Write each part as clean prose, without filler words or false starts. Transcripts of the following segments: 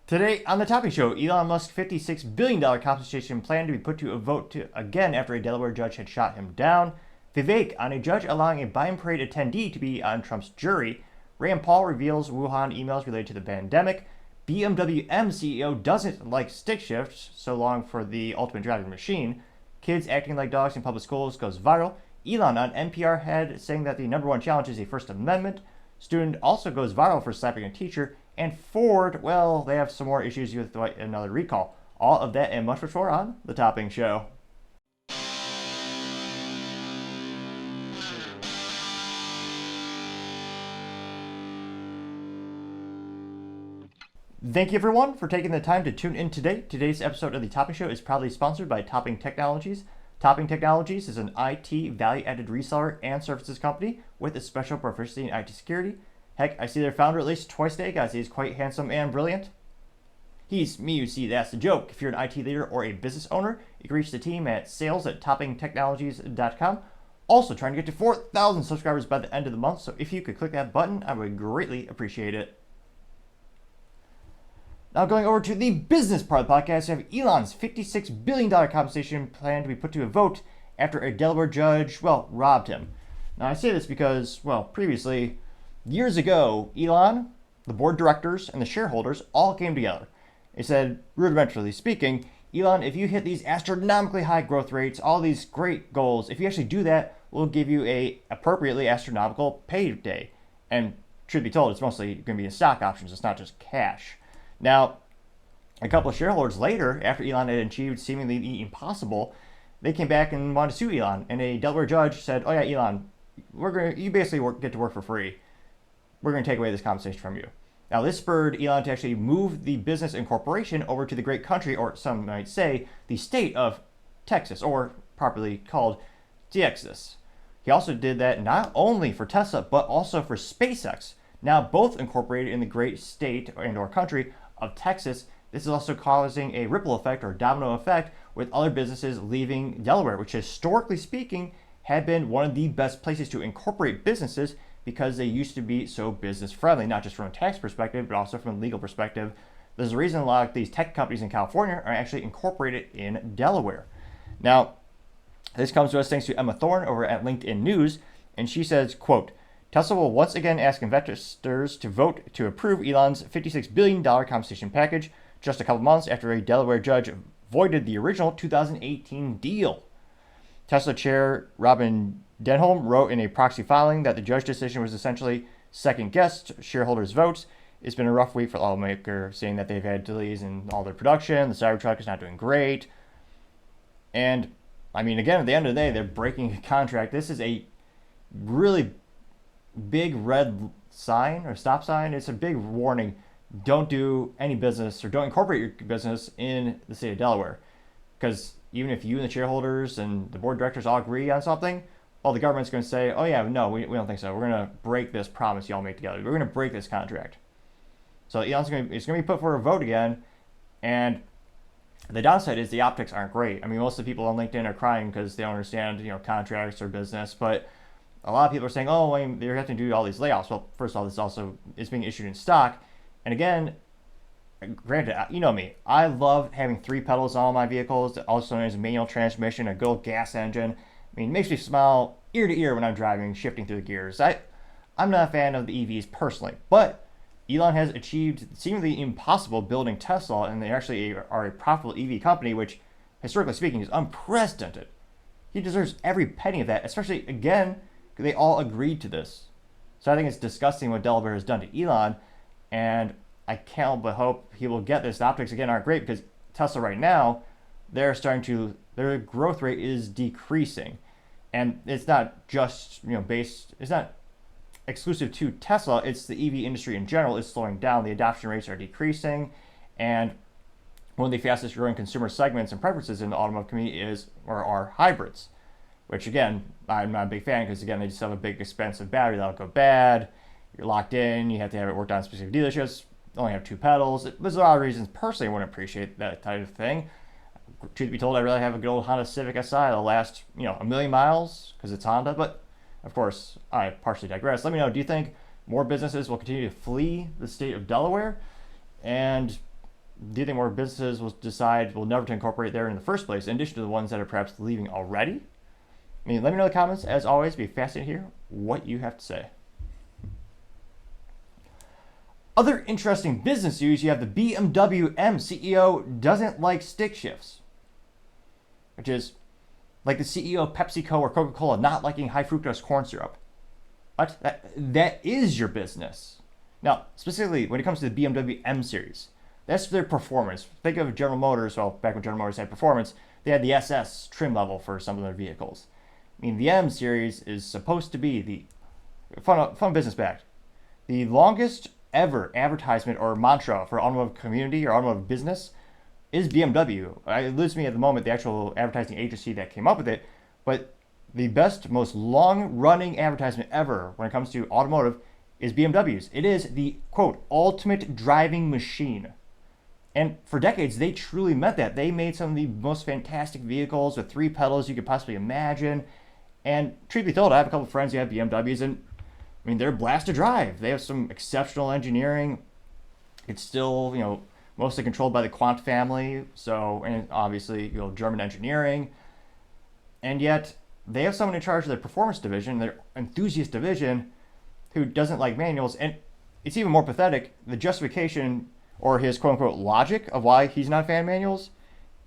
Today on the Topping Show, Elon Musk's $56 billion compensation plan to be put to a vote again after a Delaware judge had shot him down. Vivek on a judge allowing a Biden parade attendee to be on Trump's jury. Rand Paul reveals Wuhan emails related to the pandemic. BMW M CEO doesn't like stick shifts, so long for the ultimate driving machine. Kids acting like dogs in public schools goes viral. Elon on NPR head saying that the number one challenge is a First Amendment. Student also goes viral for slapping a teacher. And Ford, well, they have some more issues with another recall. All of that and much more on The Topping Show. Thank you everyone for taking the time to tune in today. Today's episode of The Topping Show is proudly sponsored by Topping Technologies. Topping Technologies is an IT value-added reseller and services company with a special proficiency in IT security. Heck, I see their founder at least twice a day, guys. He's quite handsome and brilliant. He's me, you see, that's the joke. If you're an IT leader or a business owner, you can reach the team at sales@toppingtechnologies.com. Also, trying to get to 4,000 subscribers by the end of the month, so if you could click that button, I would greatly appreciate it. Now, going over to the business part of the podcast, we have Elon's $56 billion compensation plan to be put to a vote after a Delaware judge, robbed him. Now, I say this because, previously, years ago, Elon, the board of directors, and the shareholders all came together. They said, rudimentarily speaking, Elon, if you hit these astronomically high growth rates, all these great goals, if you actually do that, we'll give you a appropriately astronomical payday. And truth be told, it's mostly going to be in stock options. It's not just cash. Now, a couple of shareholders later, after Elon had achieved seemingly the impossible, they came back and wanted to sue Elon. And a Delaware judge said, oh yeah, Elon, you basically get to work for free. We're going to take away this compensation from you. Now, this spurred Elon to actually move the business and corporation over to the great country, or some might say, the state of Texas, or properly called Texas. He also did that not only for Tesla, but also for SpaceX, now both incorporated in the great state and or country of Texas. This is also causing a ripple effect or domino effect with other businesses leaving Delaware, which historically speaking had been one of the best places to incorporate businesses because they used to be so business friendly, not just from a tax perspective, but also from a legal perspective. There's a reason a lot of these tech companies in California are actually incorporated in Delaware. Now, this comes to us thanks to Emma Thorne over at LinkedIn News, and she says, quote, Tesla will once again ask investors to vote to approve Elon's $56 billion compensation package just a couple months after a Delaware judge voided the original 2018 deal. Tesla chair Robin Denholm wrote in a proxy filing that the judge decision was essentially second-guessed shareholders' votes. It's been a rough week for the automaker, saying that they've had delays in all their production. The Cybertruck is not doing great. And, again, at the end of the day, they're breaking a contract. This is a really big red sign or stop sign. It's a big warning. Don't do any business or don't incorporate your business in the state of Delaware. Because even if you and the shareholders and the board of directors all agree on something, the government's going to say, oh yeah, no, we don't think so. We're going to break this promise y'all make together. We're going to break this contract. So Elon's going to be put for a vote again. And the downside is the optics aren't great. Most of the people on LinkedIn are crying because they don't understand, contracts or business. But a lot of people are saying, they're having to do all these layoffs. Well, first of all, this also is being issued in stock. And again, granted, you know me, I love having 3 pedals on all my vehicles, also known as a manual transmission, a good old gas engine. It makes me smile ear to ear when I'm driving, shifting through the gears. I'm not a fan of the EVs personally, but Elon has achieved seemingly impossible building Tesla, and they actually are a profitable EV company, which, historically speaking, is unprecedented. He deserves every penny of that, especially, again, because they all agreed to this. So I think it's disgusting what Delaware has done to Elon, and I can't but hope he will get this. The optics, again, aren't great because Tesla right now, their growth rate is decreasing. And it's not just, it's not exclusive to Tesla, it's the EV industry in general is slowing down. The adoption rates are decreasing. And one of the fastest growing consumer segments and preferences in the automotive community are hybrids, which again, I'm not a big fan because again, they just have a big expensive battery that'll go bad. You're locked in, you have to have it worked on specific dealerships, only have 2 pedals. There's a lot of reasons personally I wouldn't appreciate that type of thing. Truth be told, I'd rather have a good old Honda Civic Si that'll last, a million miles because it's Honda. But of course, I partially digress. Let me know, do you think more businesses will continue to flee the state of Delaware? And do you think more businesses will decide will never to incorporate there in the first place, in addition to the ones that are perhaps leaving already? I mean, let me know in the comments. As always, be fascinated to hear what you have to say. Other interesting business news, you have the BMW M CEO doesn't like stick shifts, which is like the CEO of PepsiCo or Coca-Cola not liking high fructose corn syrup. What? That is your business. Now, specifically, when it comes to the BMW M series, that's their performance. Think of General Motors, well, back when General Motors had performance, they had the SS trim level for some of their vehicles. I mean, the M series is supposed to be the fun business fact, the longest ever advertisement or mantra for automotive community or automotive business is BMW. It eludes me at the moment the actual advertising agency that came up with it, but the best, most long-running advertisement ever when it comes to automotive is BMW's. It is the, quote, ultimate driving machine. And for decades, they truly meant that. They made some of the most fantastic vehicles with 3 pedals you could possibly imagine. And truth be told, I have a couple of friends who have BMWs, and I mean, they're a blast to drive. They have some exceptional engineering. It's still, mostly controlled by the Quant family, so, and obviously, German engineering. And yet, they have someone in charge of their performance division, their enthusiast division, who doesn't like manuals. And it's even more pathetic, the justification or his quote-unquote logic of why he's not a fan of manuals,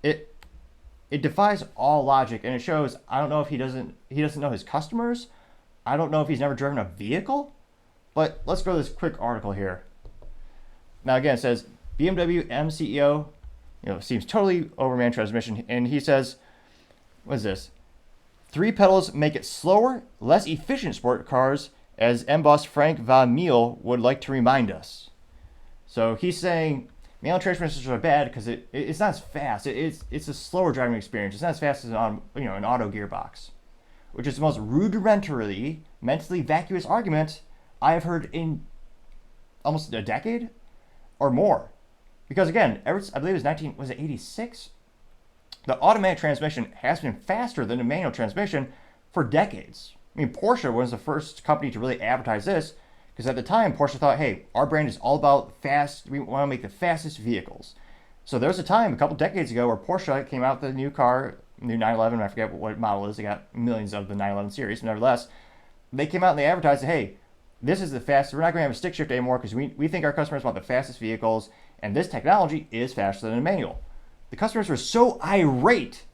it defies all logic, and it shows, I don't know if he doesn't know his customers. I don't know if he's never driven a vehicle, but let's go to this quick article here. Now, again, it says, BMW M CEO, seems totally overman transmission, and he says, what is this? 3 pedals make it slower, less efficient sport cars, as M boss Frank Van Meel would like to remind us. So he's saying manual transmissions are bad because it's not as fast. It's a slower driving experience. It's not as fast as an auto gearbox, which is the most rudimentary, mentally vacuous argument I have heard in almost a decade or more. Because again, I believe it was 86? The automatic transmission has been faster than the manual transmission for decades. I mean, Porsche was the first company to really advertise this, because at the time, Porsche thought, hey, our brand is all about fast, we want to make the fastest vehicles. So there was a time, a couple decades ago, where Porsche came out with a new car, new 911, I forget what model it is, they got millions of the 911 series, but nevertheless, they came out and they advertised, hey, this is the fastest, we're not going to have a stick shift anymore because we think our customers want the fastest vehicles, and this technology is faster than a manual. The customers were so irate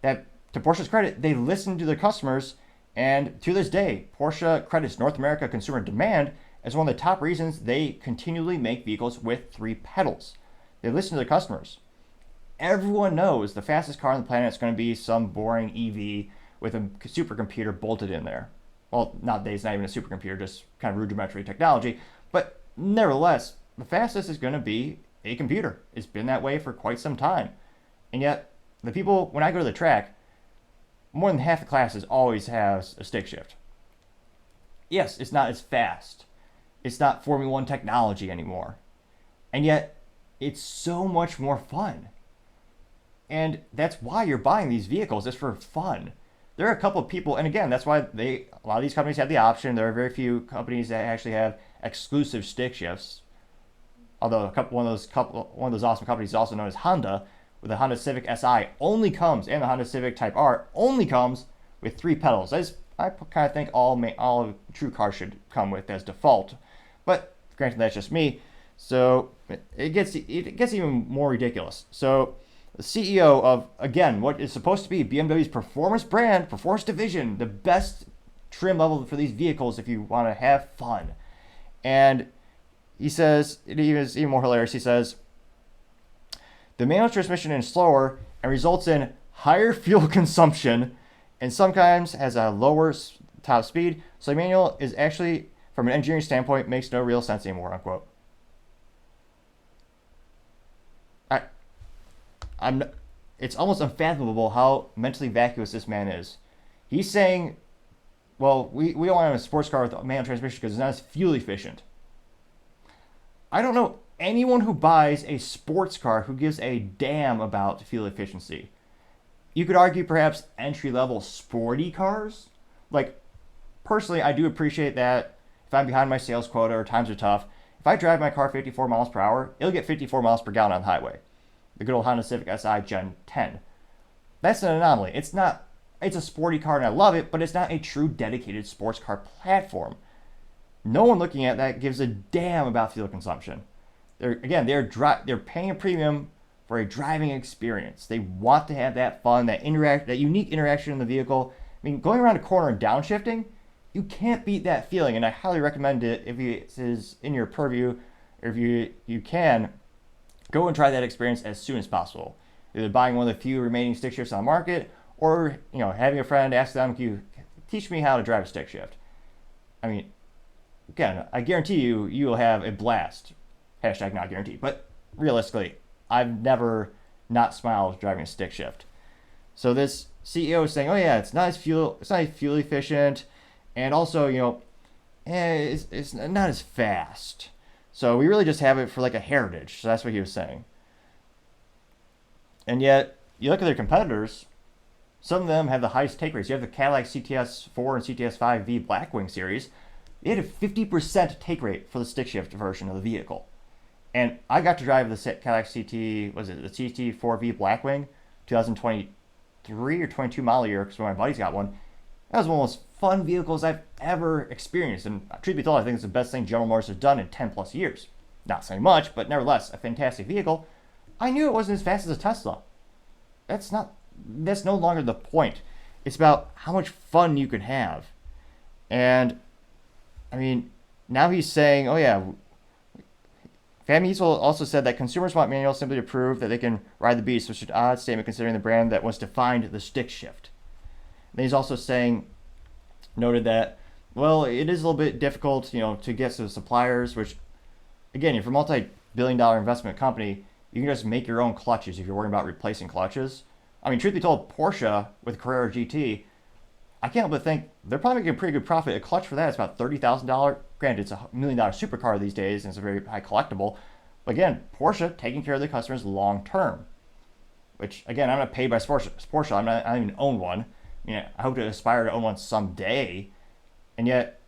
that, to Porsche's credit, they listened to their customers, and to this day, Porsche credits North America consumer demand as one of the top reasons they continually make vehicles with 3 pedals. They listen to their customers. Everyone knows the fastest car on the planet is going to be some boring EV with a supercomputer bolted in there. Well, nowadays, not even a supercomputer, just kind of rudimentary technology. But nevertheless, the fastest is going to be a computer. It's been that way for quite some time. And yet, the people, when I go to the track, more than half the classes always has a stick shift. Yes, it's not as fast. It's not Formula 1 technology anymore. And yet, it's so much more fun. And that's why you're buying these vehicles. It's for fun. There are a couple of people, and again, that's why a lot of these companies have the option. There are very few companies that actually have exclusive stick shifts. Although one of those awesome companies is also known as Honda, with the Honda Civic Si only comes, and the Honda Civic Type R only comes with 3 pedals. I kind of think all true cars should come with as default. But granted, that's just me. So it gets even more ridiculous. So the CEO of, again, what is supposed to be BMW's performance brand, performance division, the best trim level for these vehicles if you want to have fun. And he says, it is even more hilarious, he says, the manual transmission is slower and results in higher fuel consumption and sometimes has a lower top speed. So the manual is actually, from an engineering standpoint, makes no real sense anymore, unquote. It's almost unfathomable how mentally vacuous this man is. He's saying, well, we don't want to have a sports car with a manual transmission because it's not as fuel efficient. I don't know anyone who buys a sports car who gives a damn about fuel efficiency. You could argue perhaps entry-level sporty cars. Like, personally, I do appreciate that if I'm behind my sales quota or times are tough, if I drive my car 54 miles per hour, it'll get 54 miles per gallon on the highway. the good old Honda Civic Si Gen 10. That's an anomaly. It's a sporty car and I love it, but it's not a true dedicated sports car platform. No one looking at that gives a damn about fuel consumption. They're paying a premium for a driving experience. They want to have that fun, that unique interaction in the vehicle. I mean, going around a corner and downshifting, you can't beat that feeling, and I highly recommend it if it is in your purview, or if you can, go and try that experience as soon as possible. Either buying one of the few remaining stick shifts on the market, or having a friend ask them, "Can you teach me how to drive a stick shift?" I mean, again, I guarantee you will have a blast. Hashtag not guaranteed, but realistically, I've never not smiled driving a stick shift. So this CEO is saying, "Oh yeah, it's not as fuel efficient, and also it's not as fast. So we really just have it for like a heritage." So that's what he was saying. And yet, you look at their competitors. Some of them have the highest take rates. You have the Cadillac CTS4 and CTS5V Blackwing series. They had a 50% take rate for the stick shift version of the vehicle. And I got to drive the Cadillac the CT4V Blackwing, 2023 or 22 model year, because my buddy's got one. That was one of the most fun vehicles I've ever experienced. And truth be told, I think it's the best thing General Motors has done in 10 plus years. Not saying much, but nevertheless, a fantastic vehicle. I knew it wasn't as fast as a Tesla. That's no longer the point. It's about how much fun you can have. And, I mean, now he's saying, "Oh yeah, Van Diesel also said that consumers want manuals simply to prove that they can ride the beast," which is an odd statement considering the brand that wants to find the stick shift. And he's also noted that, well, it is a little bit difficult, to get to the suppliers, which, again, if you're a multi-billion-dollar investment company, you can just make your own clutches if you're worrying about replacing clutches. I mean, truth be told, Porsche with Carrera GT, I can't help but think they're probably making a pretty good profit. A clutch for that is about $30,000. Granted, it's $1 million supercar these days, and it's a very high collectible. But again, Porsche taking care of their customers long term. Which, again, I'm not paid by Porsche. I don't even own one. I hope to aspire to own one someday. And yet,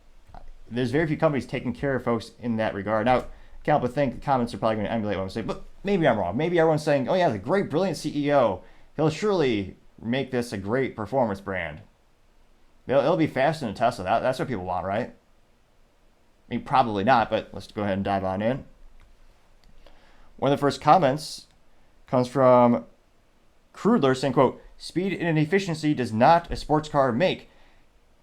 there's very few companies taking care of folks in that regard. Now, I can't help but think the comments are probably going to emulate what I'm saying, but maybe I'm wrong. Maybe everyone's saying, "Oh yeah, the great, brilliant CEO. He'll surely make this a great performance brand. It'll be faster than a Tesla." That's what people want, right? I mean, probably not, but let's go ahead and dive on in. One of the first comments comes from Crudler saying, quote, "Speed and efficiency does not a sports car make,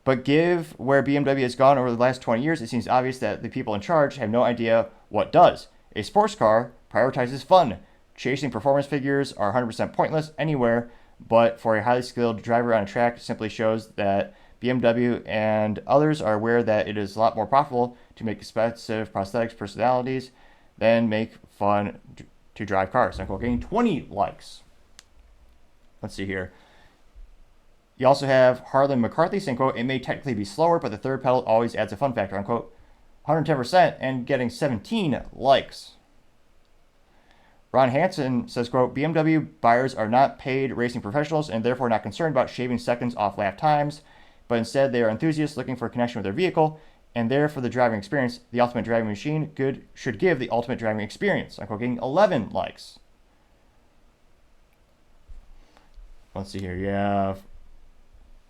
but give where BMW has gone over the last 20 years, it seems obvious that the people in charge have no idea what does. A sports car prioritizes fun. Chasing performance figures are 100% pointless anywhere, but for a highly skilled driver on a track simply shows that BMW and others are aware that it is a lot more profitable to make expensive prosthetics personalities than make fun to drive cars." Unquote. Getting 20 likes. Let's see here. You also have Harlan McCarthy saying, quote, "It may technically be slower, but the third pedal always adds a fun factor," unquote. 110% and getting 17 likes. Ron Hansen says, quote, "BMW buyers are not paid racing professionals and therefore not concerned about shaving seconds off lap times, but instead they are enthusiasts looking for a connection with their vehicle, and there for the driving experience. The ultimate driving machine should give the ultimate driving experience," unquote. Getting 11 likes. Let's see here. You have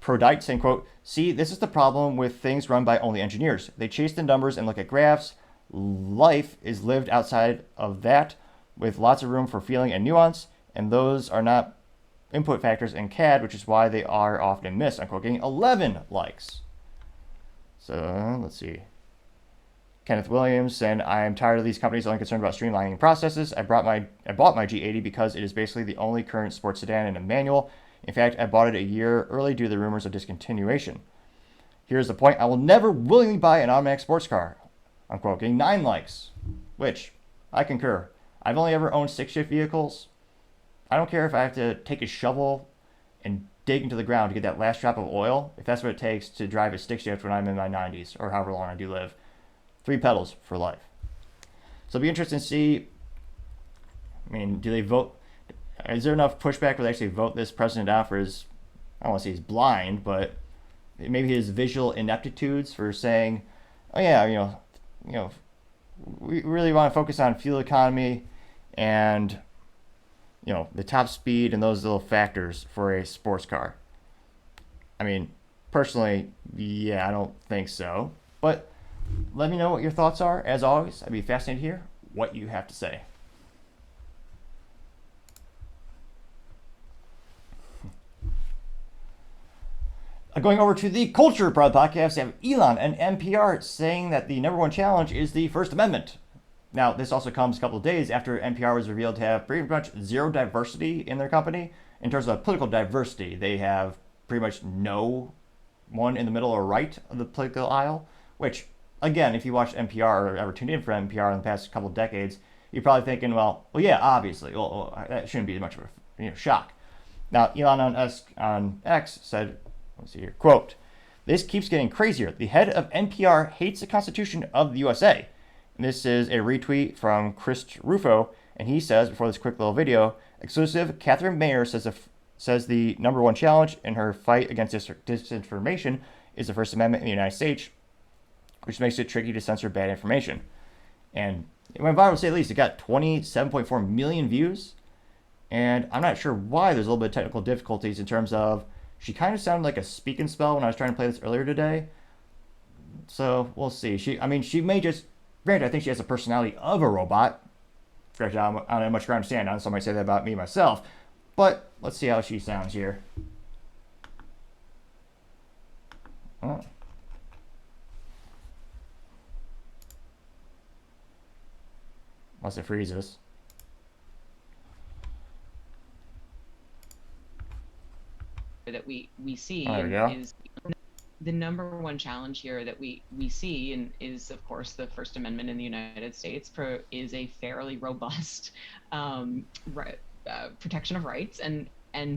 Prodite saying, quote, "See, this is the problem with things run by only engineers. They chase the numbers and look at graphs. Life is lived outside of that with lots of room for feeling and nuance, and those are not input factors in CAD, which is why they are often missed," unquote. Getting 11 likes. So let's see. Kenneth Williams saying, "I am tired of these companies only concerned about streamlining processes. I bought my G80 because it is basically the only current sports sedan in a manual. In fact, I bought it a year early due to the rumors of discontinuation. Here's the point. I will never willingly buy an automatic sports car," unquote. Getting 9 likes, which I concur. I've only ever owned stick-shift vehicles. I don't care if I have to take a shovel and dig into the ground to get that last drop of oil, if that's what it takes to drive a stick-shift when I'm in my 90s, or however long I do live. 3 pedals for life. So it'll be interesting to see, I mean, do they vote? Is there enough pushback where they actually vote this president out for his, I don't want to say he's blind, but maybe his visual ineptitudes for saying, "Oh yeah, we really want to focus on fuel economy and the top speed and those little factors for a sports car. I mean, personally, yeah, I don't think so. But let me know what your thoughts are. As always, I'd be fascinated to hear what you have to say. Going over to the culture part of the podcast, we have Elon and NPR saying that the number one challenge is the First Amendment. Now, this also comes a couple of days after NPR was revealed to have pretty much zero diversity in their company. In terms of political diversity, they have pretty much no one in the middle or right of the political aisle, which, again, if you watch NPR or ever tuned in for NPR in the past couple of decades, you're probably thinking, well, yeah, obviously, well, that shouldn't be much of a shock. Now, Elon on X said, let's see here, quote, "This keeps getting crazier. The head of NPR hates the Constitution of the USA." And this is a retweet from Chris Rufo, and he says, before this quick little video, exclusive, Catherine Mayer says the number one challenge in her fight against disinformation is the First Amendment in the United States, which makes it tricky to censor bad information. And it went viral, to say the least. It got 27.4 million views, and I'm not sure why. There's a little bit of technical difficulties in terms of she kind of sounded like a speak and spell when I was trying to play this earlier today. So we'll see. She may just, granted, I think she has the personality of a robot. Granted, I don't have much ground to stand on, so I might say that about me myself. But let's see how she sounds here. Oh. Unless it freezes. That we see is the number one challenge here that we see, and is of course the First Amendment in the United States is a fairly robust protection of rights, and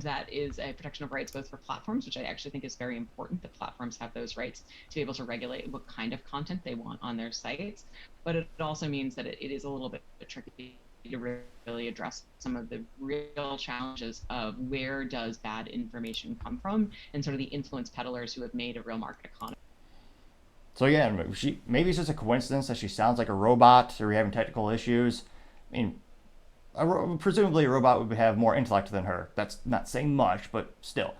that is a protection of rights both for platforms, which I actually think is very important, that platforms have those rights to be able to regulate what kind of content they want on their sites. But it also means that it is a little bit tricky to really address some of the real challenges of where does bad information come from, and sort of the influence peddlers who have made a real market economy. So yeah, maybe it's just a coincidence that she sounds like a robot, or we're having technical issues. I mean, presumably a robot would have more intellect than her. That's not saying much, but still.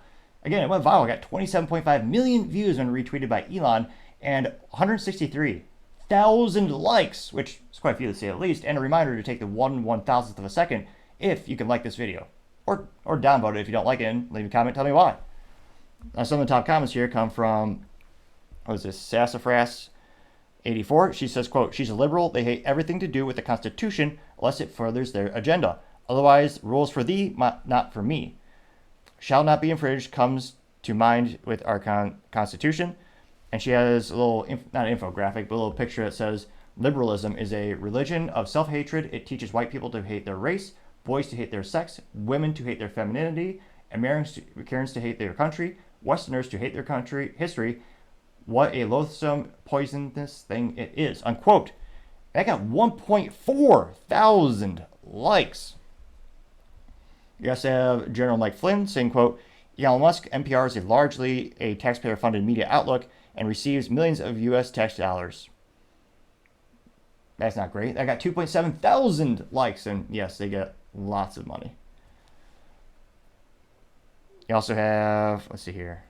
Again, it went viral. It got 27.5 million views when retweeted by Elon, and 163,000 likes, which is quite a few to say the least, and a reminder to take the 1/1000th of a second if you can like this video. Or downvote it if you don't like it, and leave a comment, tell me why. Now, some of the top comments here come from, what is this, Sassafras84. She says, quote, "She's a liberal. They hate everything to do with the Constitution unless it furthers their agenda. Otherwise, rules for thee, not for me. Shall not be infringed comes to mind with our Constitution." And she has a little, not an infographic, but a little picture that says, "Liberalism is a religion of self-hatred. It teaches white people to hate their race, boys to hate their sex, women to hate their femininity, Americans to hate their country, Westerners to hate their country history. What a loathsome, poisonous thing it is," unquote. That got 1.4 thousand likes. You also have General Mike Flynn saying, quote, "Elon Musk, NPR is largely a taxpayer-funded media outlook and receives millions of U.S. tax dollars." That's not great. That got 2.7 thousand likes, and yes, they get lots of money. You also have, let's see here.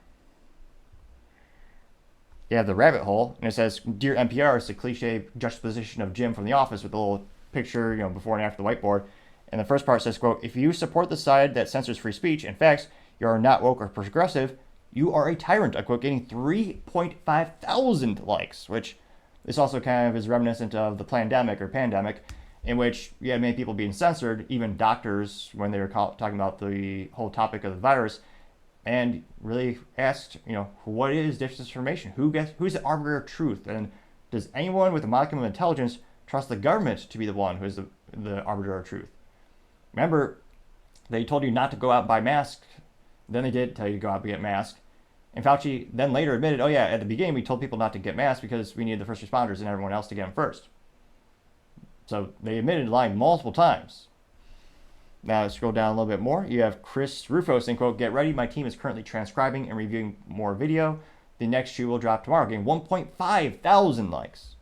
You have the rabbit hole, and it says, "Dear NPR," it's a cliche juxtaposition of Jim from The Office with a little picture, before and after the whiteboard. And the first part says, quote, "If you support the side that censors free speech and facts, you are not woke or progressive, you are a tyrant," unquote, getting 3.5 thousand likes, which this also kind of is reminiscent of the pandemic, in which you had many people being censored, even doctors, when they were talking about the whole topic of the virus, and really asked, what is disinformation? Who's the arbiter of truth? And does anyone with a modicum of intelligence trust the government to be the one who is the arbiter of truth? Remember, they told you not to go out and buy masks. Then they did tell you to go out and get masks. And Fauci then later admitted, oh yeah, at the beginning we told people not to get masks because we needed the first responders and everyone else to get them first. So they admitted lying multiple times. Now scroll down a little bit more. You have Chris Rufo saying, quote, "Get ready, my team is currently transcribing and reviewing more video. The next shoe will drop tomorrow," getting 1.5 thousand likes.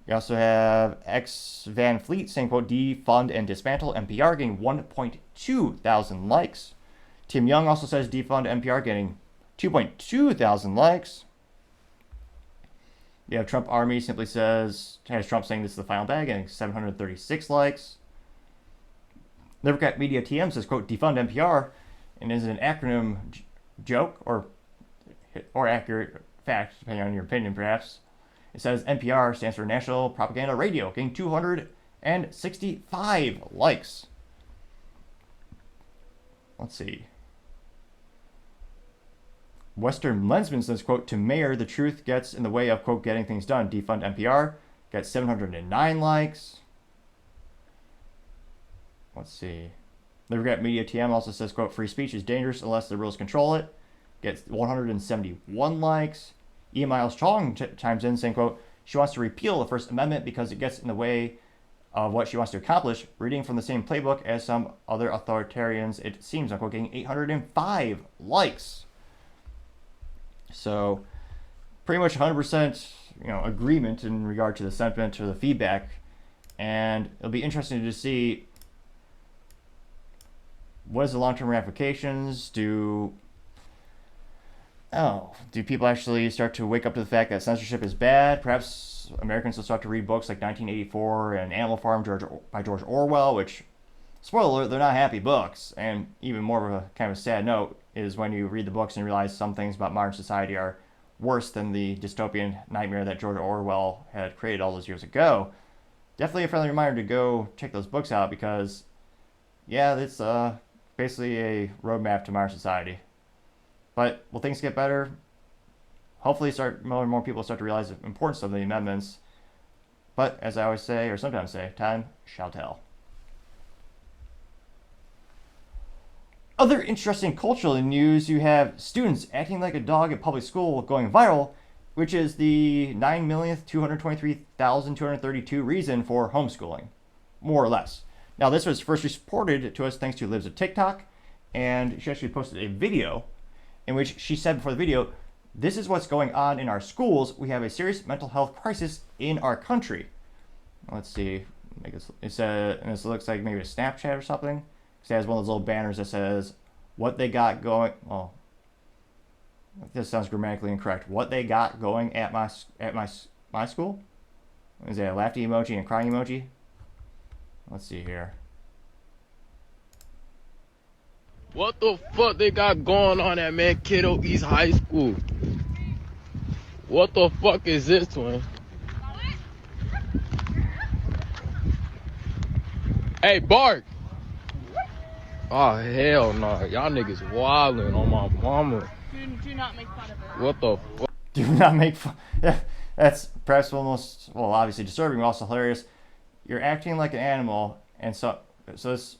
You also have X Van Fleet saying, quote, defund and dismantle NPR, getting 1.2 thousand likes. Tim Young also says defund NPR, getting 2.2 thousand likes. You have Trump Army simply has Trump saying this is the final bag, getting 736 likes. Livercat Media TM says, quote, defund NPR, and is an acronym joke or accurate fact, depending on your opinion, perhaps. It says NPR stands for National Propaganda Radio, getting 265 likes. Let's see. Western Lensman says, quote, to mayor, the truth gets in the way of, quote, getting things done. Defund NPR, gets 709 likes. Let's see. Livercat Media TM also says, quote, free speech is dangerous unless the rules control it. Gets 171 likes. E. Miles Chong chimes in saying, quote, she wants to repeal the First Amendment because it gets in the way of what she wants to accomplish. Reading from the same playbook as some other authoritarians, it seems, unquote, getting 805 likes. So pretty much 100% agreement in regard to the sentiment or the feedback. And it'll be interesting to see what is the long-term ramifications. Do people actually start to wake up to the fact that censorship is bad? Perhaps Americans will start to read books like 1984 and Animal Farm by George Orwell, which, spoiler alert, they're not happy books. And even more of a kind of a sad note is when you read the books and you realize some things about modern society are worse than the dystopian nightmare that George Orwell had created all those years ago. Definitely a friendly reminder to go check those books out because, yeah, it's basically a roadmap to modern society. But will things get better? Hopefully more and more people start to realize the importance of the amendments. But as I always say, or sometimes say, time shall tell. Other interesting cultural news, you have students acting like a dog at public school going viral, which is the 9,223,232 reason for homeschooling, more or less. Now, this was first reported to us thanks to Liv's of TikTok, and she actually posted a video in which she said before the video, this is what's going on in our schools. We have a serious mental health crisis in our country. Let's see. And this looks like maybe a Snapchat or something. It has one of those little banners that says, what they got going... Oh, this sounds grammatically incorrect. What they got going at my school? Is that a laughy emoji and crying emoji? Let's see here. What the fuck they got going on at Mankato East High School? What the fuck is this one? Hey, Bart! Oh, hell no. Y'all niggas wildin' on my mama. Do not make fun of it. What the fuck? Do not make fun. That's perhaps almost, well, obviously disturbing, but also hilarious. You're acting like an animal, and so this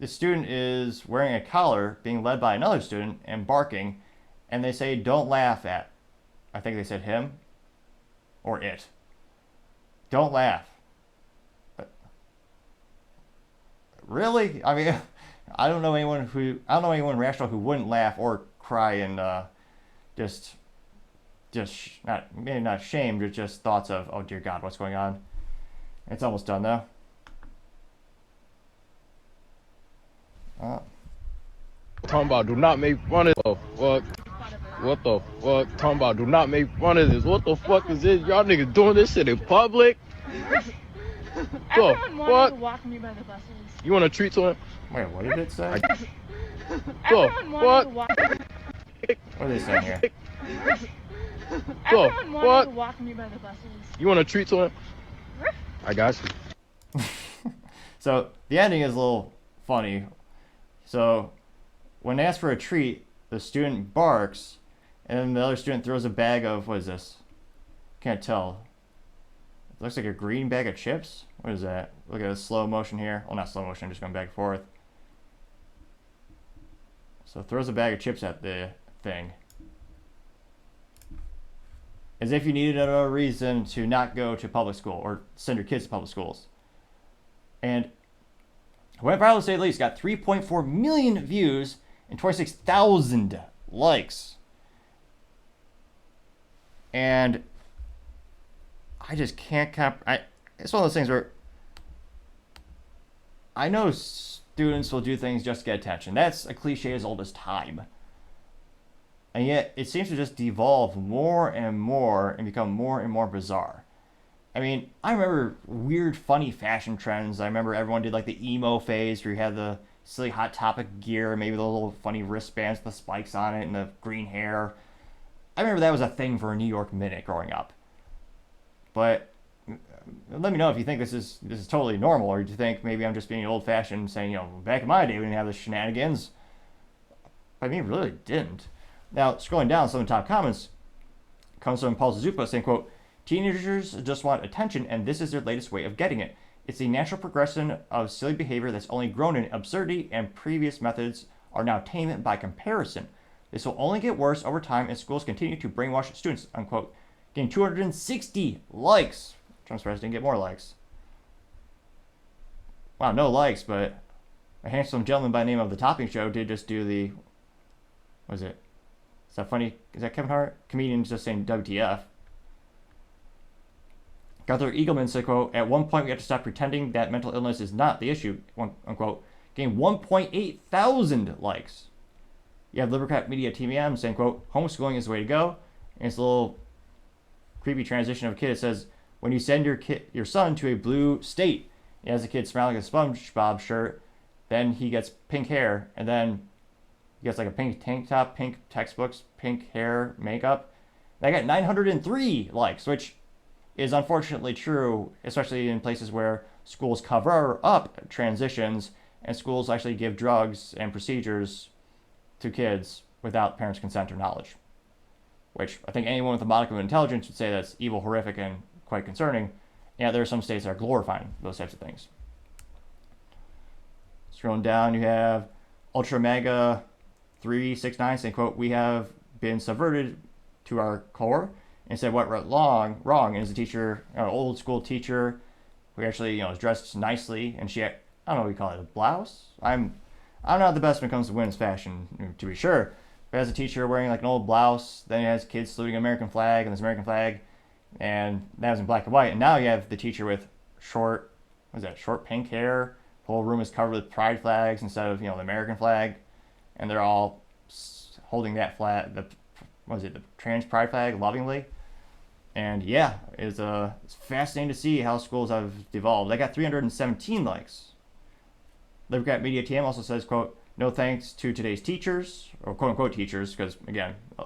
student is wearing a collar, being led by another student, and barking, and they say, don't laugh at. I think they said him or it. Don't laugh. Really? I mean, I don't know anyone rational who wouldn't laugh or cry and maybe not shamed, but just thoughts of, oh dear God, what's going on? It's almost done though. Talking about do not make fun of the fuck. What the fuck? Talking about do not make fun of this. What the fuck is this? Y'all niggas doing this shit in public? Everyone wanted to walk me by the buses. You want a treat to him? Wait, what did it say? Everyone wanted to walk. What are they saying here? Everyone wanted to walk me by the buses. You want a treat to him? I got you. So the ending is a little funny. So when they ask for a treat, the student barks, and then the other student throws a bag of, what is this? Can't tell. It looks like a green bag of chips. What is that? Look at the slow motion here. Well, not slow motion, just going back and forth. So throws a bag of chips at the thing. As if you needed another reason to not go to public school or send your kids to public schools. And went viral to say the least, got 3.4 million views and 26,000 likes. And I just can't it's one of those things where I know students will do things just to get attention. That's a cliche as old as time. And yet, it seems to just devolve more and more and become more and more bizarre. I mean, I remember weird, funny fashion trends. I remember everyone did like the emo phase where you had the silly Hot Topic gear, maybe the little funny wristbands with the spikes on it and the green hair. I remember that was a thing for a New York minute growing up. But let me know if you think this is totally normal, or do you think maybe I'm just being old-fashioned, saying, back in my day we didn't have the shenanigans. I mean, really didn't. Now, scrolling down, some of the top comments comes from Paul Zupa saying, quote, teenagers just want attention, and this is their latest way of getting it. It's a natural progression of silly behavior that's only grown in absurdity, and previous methods are now tame by comparison. This will only get worse over time as schools continue to brainwash students, unquote. Getting 260 likes. I'm surprised I didn't get more likes. Wow, no likes, but a handsome gentleman by the name of The Topping Show did just do the... What is it? Is that funny? Is that Kevin Hart? Comedians just saying WTF. Gunther Eagleman said, quote, at one point we have to stop pretending that mental illness is not the issue, unquote. Getting 1.8 thousand likes. You have Libercat Media TVM saying, quote, homeschooling is the way to go. And it's a little creepy transition of a kid. It says, when you send your son to a blue state, he has a kid smiling like a SpongeBob shirt, then he gets pink hair, and then he gets like a pink tank top, pink textbooks, pink hair, makeup. And I got 903 likes, which is unfortunately true, especially in places where schools cover up transitions and schools actually give drugs and procedures to kids without parents' consent or knowledge. Which I think anyone with a modicum of intelligence would say that's evil, horrific, and quite concerning. Yeah, there are some states that are glorifying those types of things. Scrolling down, you have Ultra Mega 369 saying, quote, we have been subverted to our core and said what wrong. And as a teacher, an old school teacher who actually is dressed nicely, and she, I don't know what you call it, a blouse? I'm not the best when it comes to women's fashion, to be sure. But as a teacher wearing like an old blouse, then he has kids saluting an American flag and this American flag, and that was in black and white. And now you have the teacher with short pink hair. The whole room is covered with pride flags instead of the American flag, and they're all holding that flag, the trans pride flag lovingly. And yeah, it's fascinating to see how schools have devolved. They got 317 likes. Libercat Media TM also says, quote, no thanks to today's teachers, or quote unquote teachers, because again, a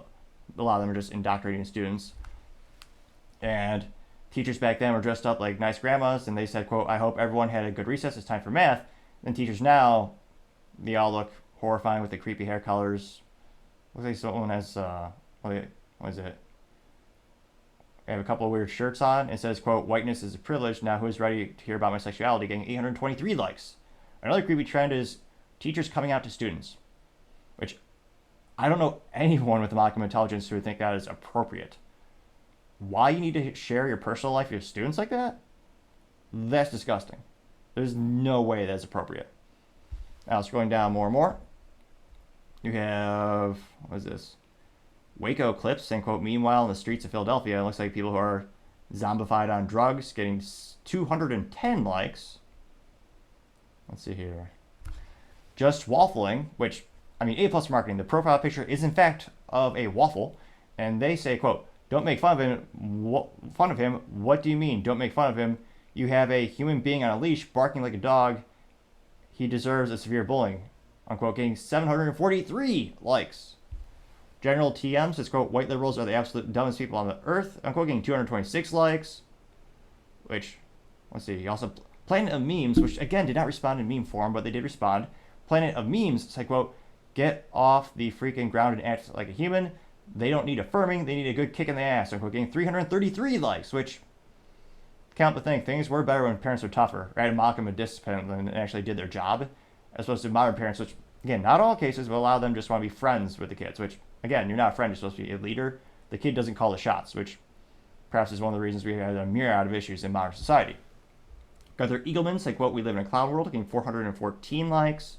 lot of them are just indoctrinating students. And teachers back then were dressed up like nice grandmas, and they said, quote, I hope everyone had a good recess. It's time for math. And teachers now, they all look horrifying with the creepy hair colors. Looks like someone has, what is it? They have a couple of weird shirts on. It says, quote, whiteness is a privilege. Now who's ready to hear about my sexuality? Getting 823 likes. Another creepy trend is teachers coming out to students, which I don't know anyone with a modicum of intelligence who would think that is appropriate. Why you need to share your personal life with your students like that? That's disgusting. There's no way that's appropriate. Now, scrolling down more and more, you have, what is this? Waco clips saying, quote, meanwhile in the streets of Philadelphia, it looks like people who are zombified on drugs getting 210 likes. Let's see here. Just waffling, which, I mean, A+ marketing. The profile picture is in fact of a waffle, and they say, quote, don't make fun of him. What do you mean? Don't make fun of him. You have a human being on a leash barking like a dog. He deserves a severe bullying. Unquote, getting 743 likes. General TM says, quote, white liberals are the absolute dumbest people on the earth. Unquote, getting 226 likes. Which, let's see, also Planet of Memes, which again did not respond in meme form, but they did respond. Planet of Memes said, quote, get off the freaking ground and act like a human. They don't need affirming, they need a good kick in the ass. Unquote, getting 333 likes, which, count the thing, things were better when parents were tougher, right? And modicum of discipline and actually did their job, as opposed to modern parents, which, again, not all cases, but a lot of them just want to be friends with the kids, which, again, you're not a friend, you're supposed to be a leader. The kid doesn't call the shots, which perhaps is one of the reasons we have a myriad of issues in modern society. Gunther Eagleman said, quote, we live in a clown world, getting 414 likes.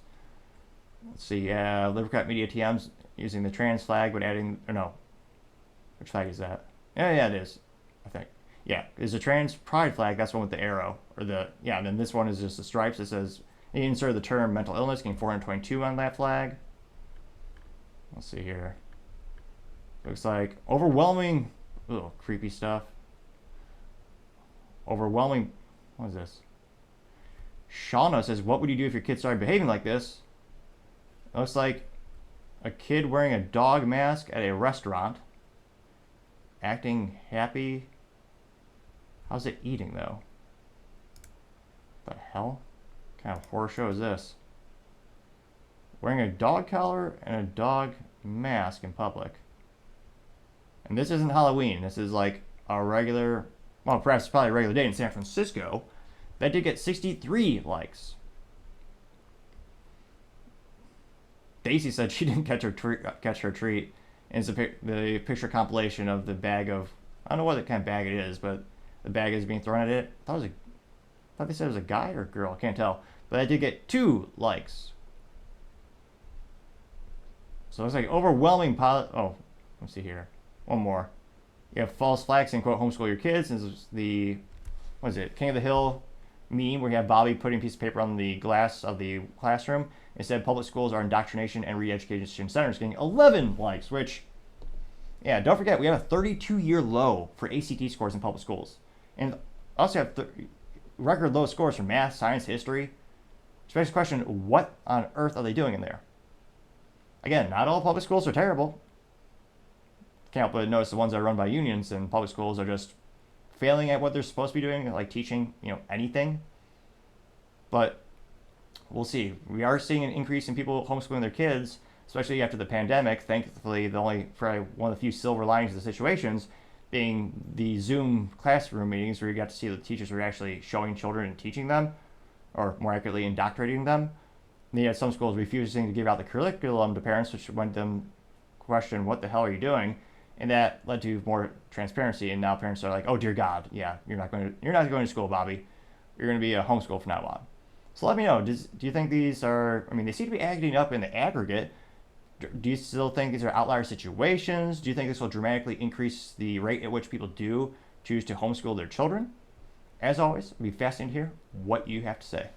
Let's see, Libercat Media TM's using the trans flag, but adding, or no, which flag is that? Yeah, it is, I think. Yeah, is a trans pride flag. That's one with the arrow, or the yeah. And then this one is just the stripes. It says he inserted the term mental illness, getting 422 on that flag. Let's see here. Looks like overwhelming. Ugh, creepy stuff. Overwhelming. What is this? Shauna says, "What would you do if your kid started behaving like this?" It looks like a kid wearing a dog mask at a restaurant, acting happy. How's it eating, though? What the hell? What kind of horror show is this? Wearing a dog collar and a dog mask in public. And this isn't Halloween. This is like a regular, well, perhaps probably a regular day in San Francisco. That did get 63 likes. Daisy said she didn't catch her treat. And it's the picture compilation of the bag of, I don't know what kind of bag it is, but the bag is being thrown at it. I thought they said it was a guy or a girl. I can't tell. But I did get 2 likes. So it's like overwhelming. Oh, let's see here. One more. You have false flags and quote homeschool your kids. This is the, what is it? King of the Hill meme where you have Bobby putting a piece of paper on the glass of the classroom. Instead, public schools are indoctrination and re-education centers, getting 11 likes, which, yeah, don't forget, we have a 32-year low for ACT scores in public schools. And also have record low scores for math, science, history. Which begs the question, what on earth are they doing in there? Again, not all public schools are terrible. Can't help but notice the ones that are run by unions and public schools are just failing at what they're supposed to be doing, like teaching, anything. But we'll see. We are seeing an increase in people homeschooling their kids, especially after the pandemic. Thankfully, probably one of the few silver linings of the situations being the Zoom classroom meetings where you got to see the teachers were actually showing children and teaching them, or more accurately, indoctrinating them. And you had some schools refusing to give out the curriculum to parents, which went them question, what the hell are you doing? And that led to more transparency. And now parents are like, oh dear God, yeah, you're not going to school, Bobby. You're going to be a homeschool from now on. So let me know. Do you think these are? I mean, they seem to be adding up in the aggregate. Do you still think these are outlier situations? Do you think this will dramatically increase the rate at which people do choose to homeschool their children? As always, it'll be fascinating to hear what you have to say.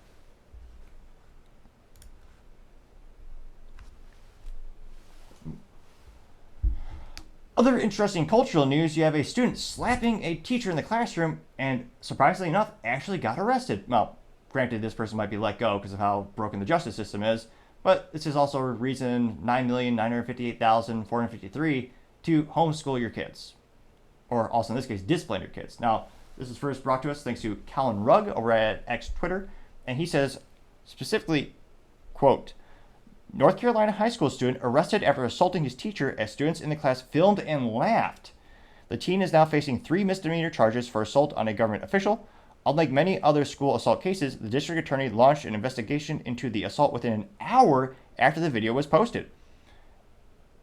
Other interesting cultural news, you have a student slapping a teacher in the classroom and, surprisingly enough, actually got arrested. Well, granted, this person might be let go because of how broken the justice system is, but this is also reason 9,958,453 to homeschool your kids. Or also in this case, discipline your kids. Now, this is first brought to us thanks to Colin Rugg over at X Twitter, and he says specifically, quote, North Carolina high school student arrested after assaulting his teacher as students in the class filmed and laughed. The teen is now facing 3 misdemeanor charges for assault on a government official. Unlike many other school assault cases, the district attorney launched an investigation into the assault within an hour after the video was posted.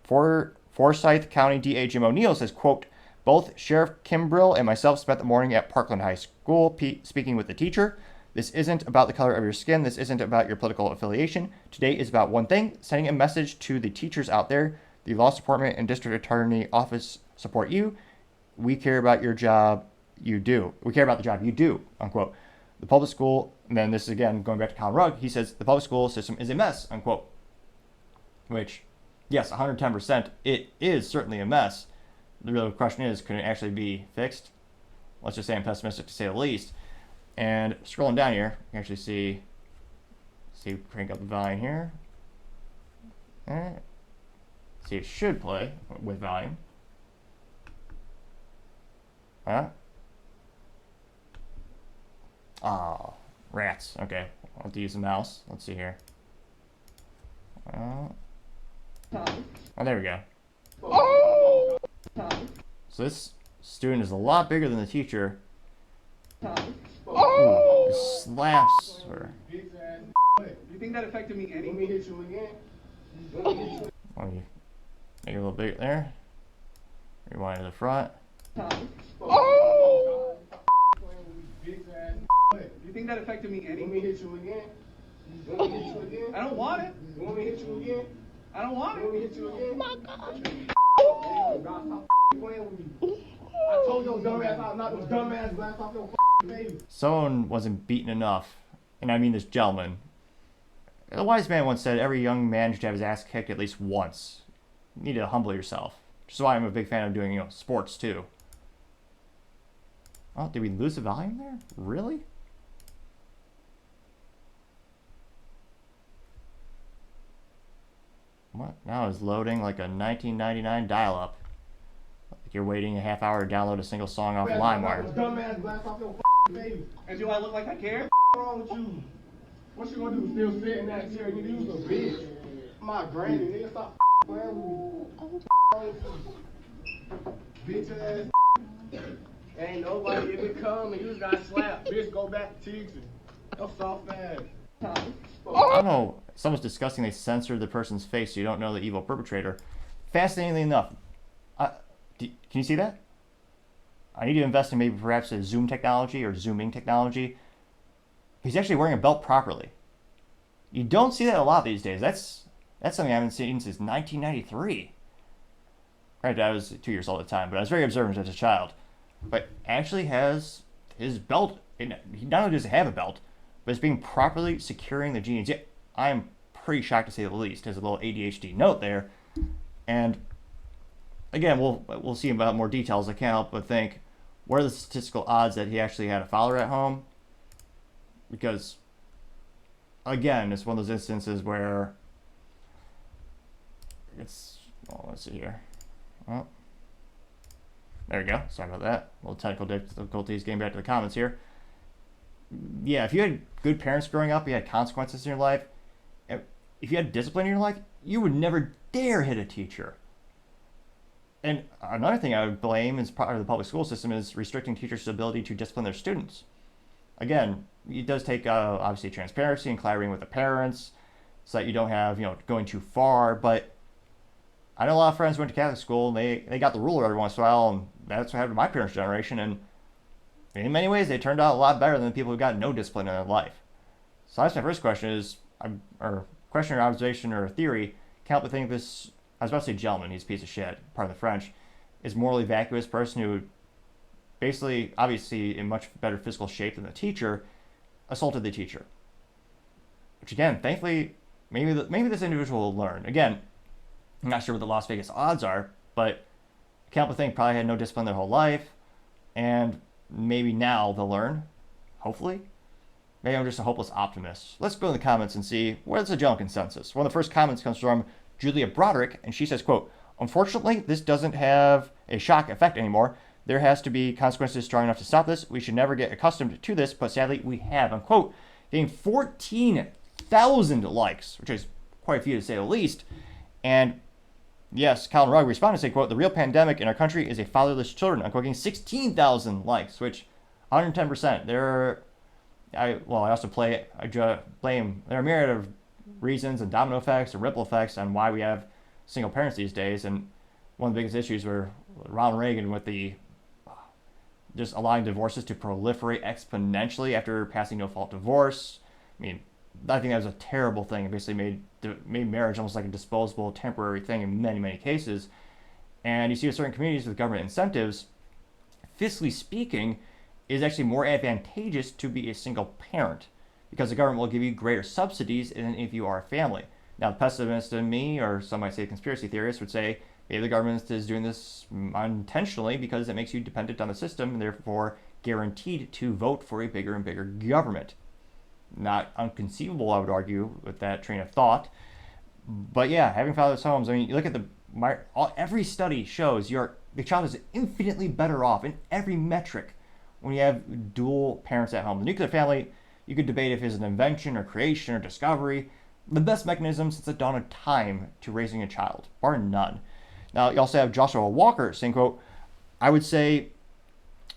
Forsyth County DA Jim O'Neill says, quote, both Sheriff Kimbrell and myself spent the morning at Parkland High School speaking with the teacher. This isn't about the color of your skin. This isn't about your political affiliation. Today is about one thing, sending a message to the teachers out there. The law department and district attorney office support you. We care about your job. You do. We care about the job you do, unquote. The public school, and then this is again going back to Colin Rugg, he says the public school system is a mess, unquote. Which, yes, 110%, it is certainly a mess. The real question is, can it actually be fixed? Let's just say I'm pessimistic to say the least. And scrolling down here, you can actually see crank up the volume here. See, it should play with volume. Oh, rats. Okay, I'll have to use the mouse. Let's see here. Oh, there we go. So this student is a lot bigger than the teacher. Ooh, slaps her. You think that affected me any? Let me hit you again. Let me make it a little bigger there. Rewind to the front. You think that affected me any? Let me hit you again. I don't want it. You want me to hit you again? I don't want Let me it. hit you again. Oh my God. Stop playing with me. I told your dumb ass I'll knock those dumb ass glass off your face. Someone wasn't beaten enough, and I mean this gentleman. A wise man once said every young man should have his ass kicked at least once. You need to humble yourself. Which is why I'm a big fan of doing, sports too. Oh, did we lose the volume there? Really? What? Now it's loading like a 1999 dial-up. Like you're waiting a half hour to download a single song off LimeWire. Dumbass glass off your face. And do I look like I care? What's wrong with you? What you gonna do? Still sit in that chair? Nigga, you a bitch. My granny, nigga, stop playing with me. Bitch ass. Ain't nobody even come and you just got slapped. Bitch, go back to teaching. Yo, soft ass. I don't know. Someone's discussing they censored the person's face so you don't know the evil perpetrator. Fascinatingly enough, can you see that? I need to invest in maybe perhaps a zoom technology or zooming technology. He's actually wearing a belt properly. You don't see that a lot these days. That's something I haven't seen since 1993. Granted, I was 2 years old at the time, but I was very observant as a child. But actually has his belt. He not only does he have a belt, but it's being properly securing the jeans. Yeah, I am pretty shocked to say the least. There's a little ADHD note there, and again, we'll see about more details. I can't help but think, what are the statistical odds that he actually had a father at home? Because, again, it's one of those instances where it's. Well, let's see here. Well, there we go. Sorry about that. A little technical difficulties getting back to the comments here. Yeah, if you had good parents growing up, you had consequences in your life, if you had discipline in your life, you would never dare hit a teacher. And another thing I would blame as part of the public school system is restricting teachers' ability to discipline their students. Again, it does take obviously transparency and collaborating with the parents so that you don't have, going too far. But I know a lot of friends who went to Catholic school and they got the ruler every once in a while, and that's what happened to my parents' generation. And in many ways, they turned out a lot better than the people who got no discipline in their life. So that's my first question is, or question or observation or theory, can't help but think this, I was about to say gentleman, he's a piece of shit, pardon the French, is morally vacuous person who basically, obviously in much better physical shape than the teacher, assaulted the teacher. Which again, thankfully, maybe this individual will learn. Again, I'm not sure what the Las Vegas odds are, but I can't help but think probably had no discipline their whole life, and maybe now they'll learn, hopefully. Maybe I'm just a hopeless optimist. Let's go in the comments and see where's the general consensus. One of the first comments comes from Julia Broderick, and she says, quote, "Unfortunately, this doesn't have a shock effect anymore. There has to be consequences strong enough to stop this. We should never get accustomed to this, but sadly we have," unquote. Getting 14,000 likes, which is quite a few to say the least. And yes, Colin Rugg responded saying, quote, "The real pandemic in our country is a fatherless children," unquote, getting 16,000 likes, which 110%. I also blame, there are a myriad of reasons and domino effects and ripple effects on why we have single parents these days. And one of the biggest issues were Ronald Reagan with the just allowing divorces to proliferate exponentially after passing no-fault divorce. I mean, I think that was a terrible thing. It basically made marriage almost like a disposable, temporary thing in many, many cases. And you see with certain communities with government incentives, fiscally speaking, is actually more advantageous to be a single parent because the government will give you greater subsidies than if you are a family. Now, the pessimist in me, or some might say conspiracy theorists, would say maybe the government is doing this unintentionally because it makes you dependent on the system and therefore guaranteed to vote for a bigger and bigger government. Not unconceivable, I would argue, with that train of thought. But yeah, having fatherless homes, I mean, you look at every study shows the child is infinitely better off in every metric when you have dual parents at home. The nuclear family, you could debate if it's an invention or creation or discovery, the best mechanism since the dawn of time to raising a child, bar none. Now, you also have Joshua Walker saying, quote, "I would say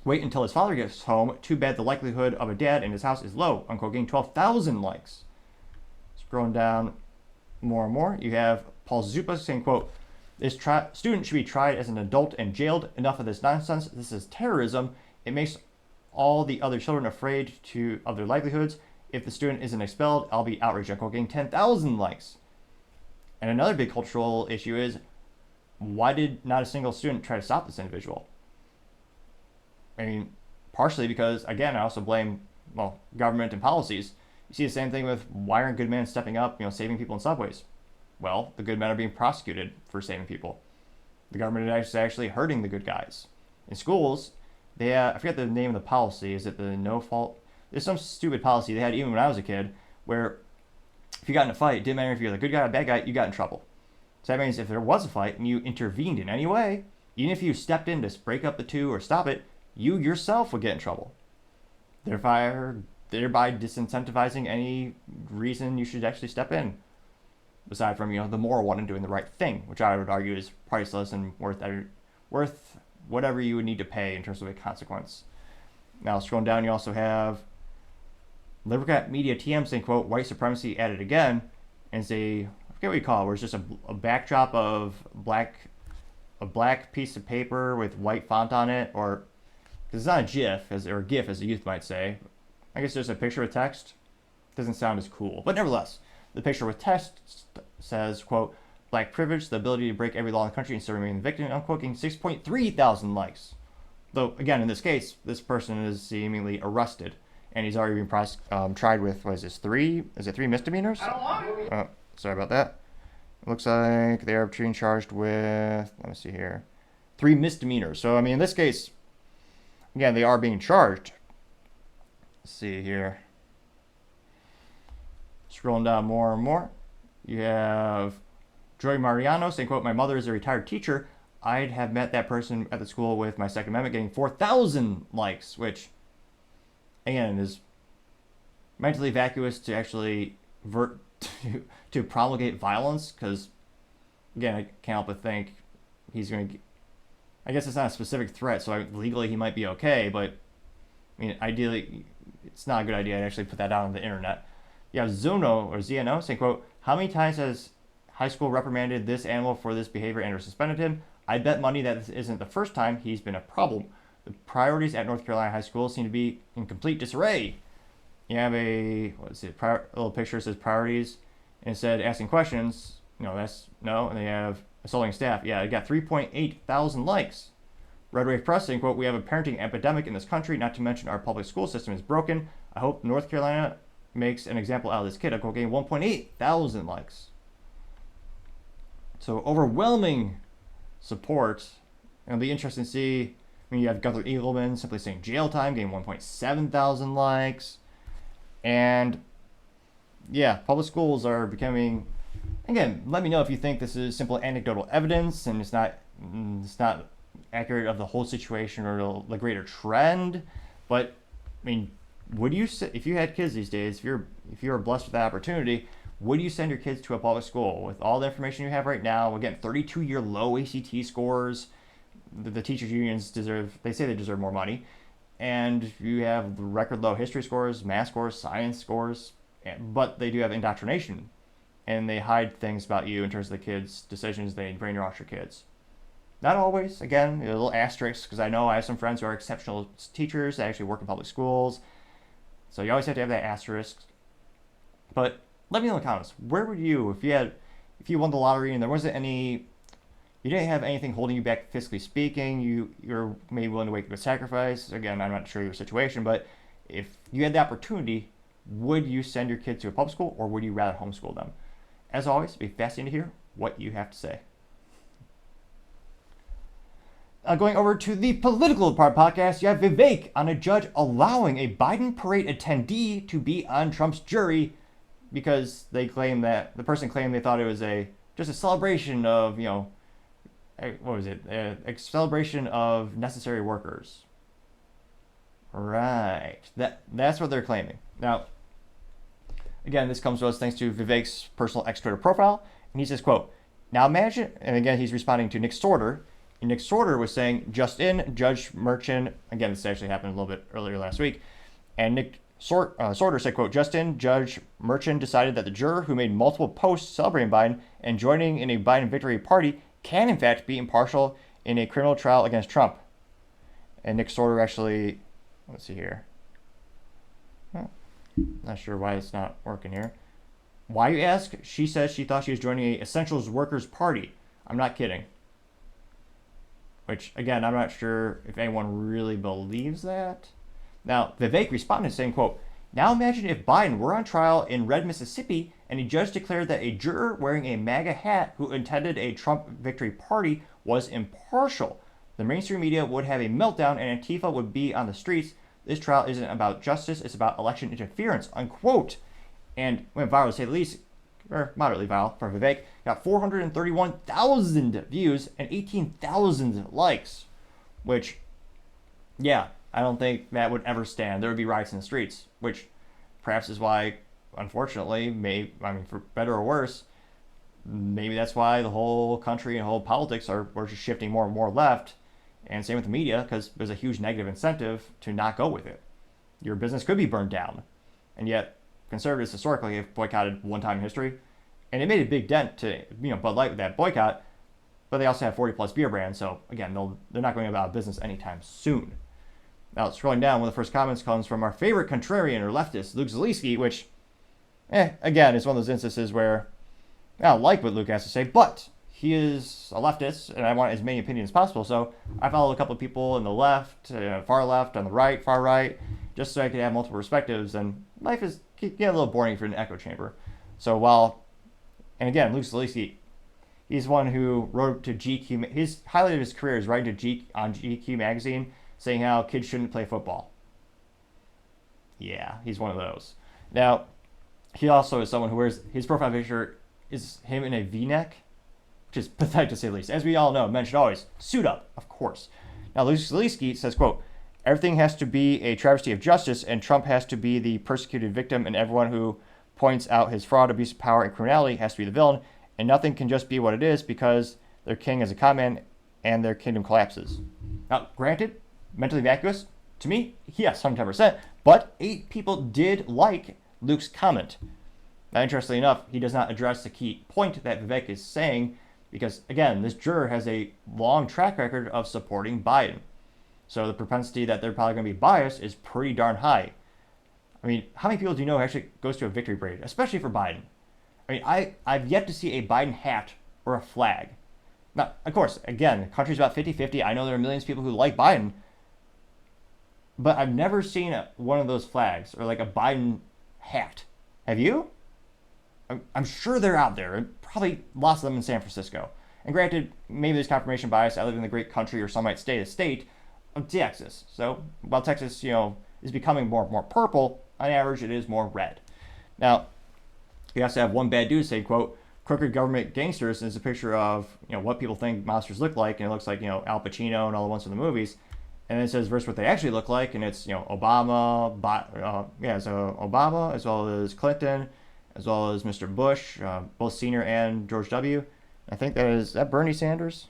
wait until his father gets home. Too bad the likelihood of a dad in his house is low," unquote, getting 12,000 likes. Scrolling down more and more, you have Paul Zupa saying, quote, "This student should be tried as an adult and jailed. Enough of this nonsense. This is terrorism. It makes all the other children afraid of their livelihoods. If the student isn't expelled, I'll be outraged," unquote, getting 10,000 likes. And another big cultural issue is, why did not a single student try to stop this individual? I mean, partially because, again, I also blame, well, government and policies. You see the same thing with why aren't good men stepping up, saving people in subways? Well, the good men are being prosecuted for saving people. The government is actually hurting the good guys. In schools, they I forget the name of the policy. Is it the no fault? There's some stupid policy they had even when I was a kid where if you got in a fight, it didn't matter if you're the good guy or bad guy, you got in trouble. So that means if there was a fight and you intervened in any way, even if you stepped in to break up the two or stop it, you yourself would get in trouble. Thereby disincentivizing any reason you should actually step in. Aside from, the moral one and doing the right thing, which I would argue is priceless and worth whatever you would need to pay in terms of a consequence. Now, scrolling down, you also have Liberal Media TM saying, quote, white supremacy added again, and I forget what you call it, where it's just a backdrop of a black piece of paper with white font on it, or, because it's not a GIF, or a GIF as the youth might say. I guess there's a picture with text. Doesn't sound as cool, but nevertheless, the picture with text says, quote, black privilege, the ability to break every law in the country and still remain the victim, unquote, 6.3 thousand likes. Though, again, in this case, this person is seemingly arrested, and he's already been tried with, what is this, three misdemeanors? Sorry about that. It looks like they are being charged with, let me see here, 3 misdemeanors. So, I mean, in this case, again, they are being charged. Let's see here. Scrolling down more and more, you have Joy Mariano saying, quote, my mother is a retired teacher. I'd have met that person at the school with my Second Amendment getting 4,000 likes, which, again, is mentally vacuous to actually to promulgate violence, because, again, I can't help but think he's going to, I guess it's not a specific threat, so legally he might be okay, but, I mean, ideally, it's not a good idea to actually put that out on the internet. You have Zeno saying, quote, how many times has high school reprimanded this animal for this behavior and or suspended him? I bet money that this isn't the first time he's been a problem. The priorities at North Carolina high school seem to be in complete disarray. You have a little picture that says priorities, and it said asking questions. That's no. And they have assaulting staff. Yeah, it got 3.8 thousand likes. Red Wave Press saying, quote, we have a parenting epidemic in this country, not to mention our public school system is broken. I hope North Carolina makes an example out of this kid. I'm getting 1.8 thousand likes. So overwhelming support. And it'll be interesting to see. I mean, you have Gunther Eagleman simply saying jail time, getting 1.7 thousand likes. And yeah, public schools are becoming, again, let me know if you think this is simple anecdotal evidence and it's not accurate of the whole situation or the greater trend. But I mean, would you, if you had kids these days, if you're blessed with that opportunity, would you send your kids to a public school with all the information you have right now? Again, 32-year low ACT scores. The teachers unions they say they deserve more money. And you have record low history scores, math scores, science scores, but they do have indoctrination. And they hide things about you in terms of the kids' decisions. They brainwash your kids. Not always. Again, a little asterisk, because I know I have some friends who are exceptional teachers that actually work in public schools. So you always have to have that asterisk. But let me know in the comments, where would you, if you won the lottery and there wasn't you didn't have anything holding you back fiscally speaking, you're maybe willing to make a sacrifice. Again, I'm not sure your situation, but if you had the opportunity, would you send your kids to a public school or would you rather homeschool them? As always, it'd be fascinating to hear what you have to say. Going over to the political part podcast, you have Vivek on a judge allowing a Biden parade attendee to be on Trump's jury because they claim that the person claimed they thought it was just a celebration of, what was it? A celebration of necessary workers. Right. That's what they're claiming. Now, again, this comes to us thanks to Vivek's personal X Twitter profile, and he says, quote, now imagine, and again, he's responding to Nick Sorter. And Nick Sorter was saying, just in, Judge Merchan, again, this actually happened a little bit earlier last week, and Nick Sorter said, quote, just in, Judge Merchan decided that the juror who made multiple posts celebrating Biden and joining in a Biden victory party can, in fact, be impartial in a criminal trial against Trump. And Nick Sorter actually, let's see here. Not sure why it's not working here. Why, you ask? She says she thought she was joining a Essentials Workers Party. I'm not kidding. which, again, I'm not sure if anyone really believes that. Now, Vivek responded saying, quote, "Now imagine if Biden were on trial in Red, Mississippi, and a judge declared that a juror wearing a MAGA hat who attended a Trump victory party was impartial. The mainstream media would have a meltdown and Antifa would be on the streets. This trial isn't about justice, it's about election interference," unquote. And went viral to say the least, or moderately viral for Vivek, got 431,000 views and 18,000 likes, which, yeah, I don't think that would ever stand. There would be riots in the streets, which perhaps is why, unfortunately, for better or worse, maybe that's why the whole country and whole politics we're just shifting more and more left. And same with the media, because there's a huge negative incentive to not go with it. Your business could be burned down. And yet, conservatives historically have boycotted one time in history. And it made a big dent to, Bud Light with that boycott. But they also have 40 plus beer brands. So again, they're not going out of business anytime soon. Now, scrolling down, one of the first comments comes from our favorite contrarian or leftist, Luke Zaleski, which, again, is one of those instances where I don't like what Luke has to say, but he is a leftist, and I want as many opinions as possible, so I follow a couple of people in the left, far left, on the right, far right, just so I could have multiple perspectives, and life is getting a little boring if you're in an echo chamber. So and again, Luke Zaleski, he's one who wrote to GQ, his highlight of his career is writing to on GQ magazine, saying how kids shouldn't play football. Yeah, he's one of those. Now, he also is someone who wears, his profile picture is him in a V-neck, which is pathetic to say the least. As we all know, men should always suit up, of course. Now, Luke Zaleski says, quote, "Everything has to be a travesty of justice, and Trump has to be the persecuted victim, and everyone who points out his fraud, abuse of power, and criminality has to be the villain, and nothing can just be what it is because their king is a con man and their kingdom collapses." Now, granted, mentally vacuous, to me, yes, 110%, but 8 people did like Luke's comment. Now, interestingly enough, he does not address the key point that Vivek is saying, because, again, this juror has a long track record of supporting Biden. So the propensity that they're probably going to be biased is pretty darn high. I mean, how many people do you know actually goes to a victory parade, especially for Biden? I mean, I've yet to see a Biden hat or a flag. Now, of course, again, the country's about 50-50. I know there are millions of people who like Biden, but I've never seen one of those flags or like a Biden hat. Have you? I'm sure they're out there, and probably lots of them in San Francisco. And granted, maybe there's confirmation bias. I live in the great country, or some might say the state of Texas. So while Texas, is becoming more and more purple, on average, it is more red. Now, you also have one bad dude saying, quote, "Crooked government gangsters," and it's a picture of, what people think monsters look like, and it looks like, Al Pacino and all the ones from the movies. And then it says versus what they actually look like, and it's, Obama, so Obama, as well as Clinton, as well as Mr. Bush, both senior and George W. I think is that Bernie Sanders?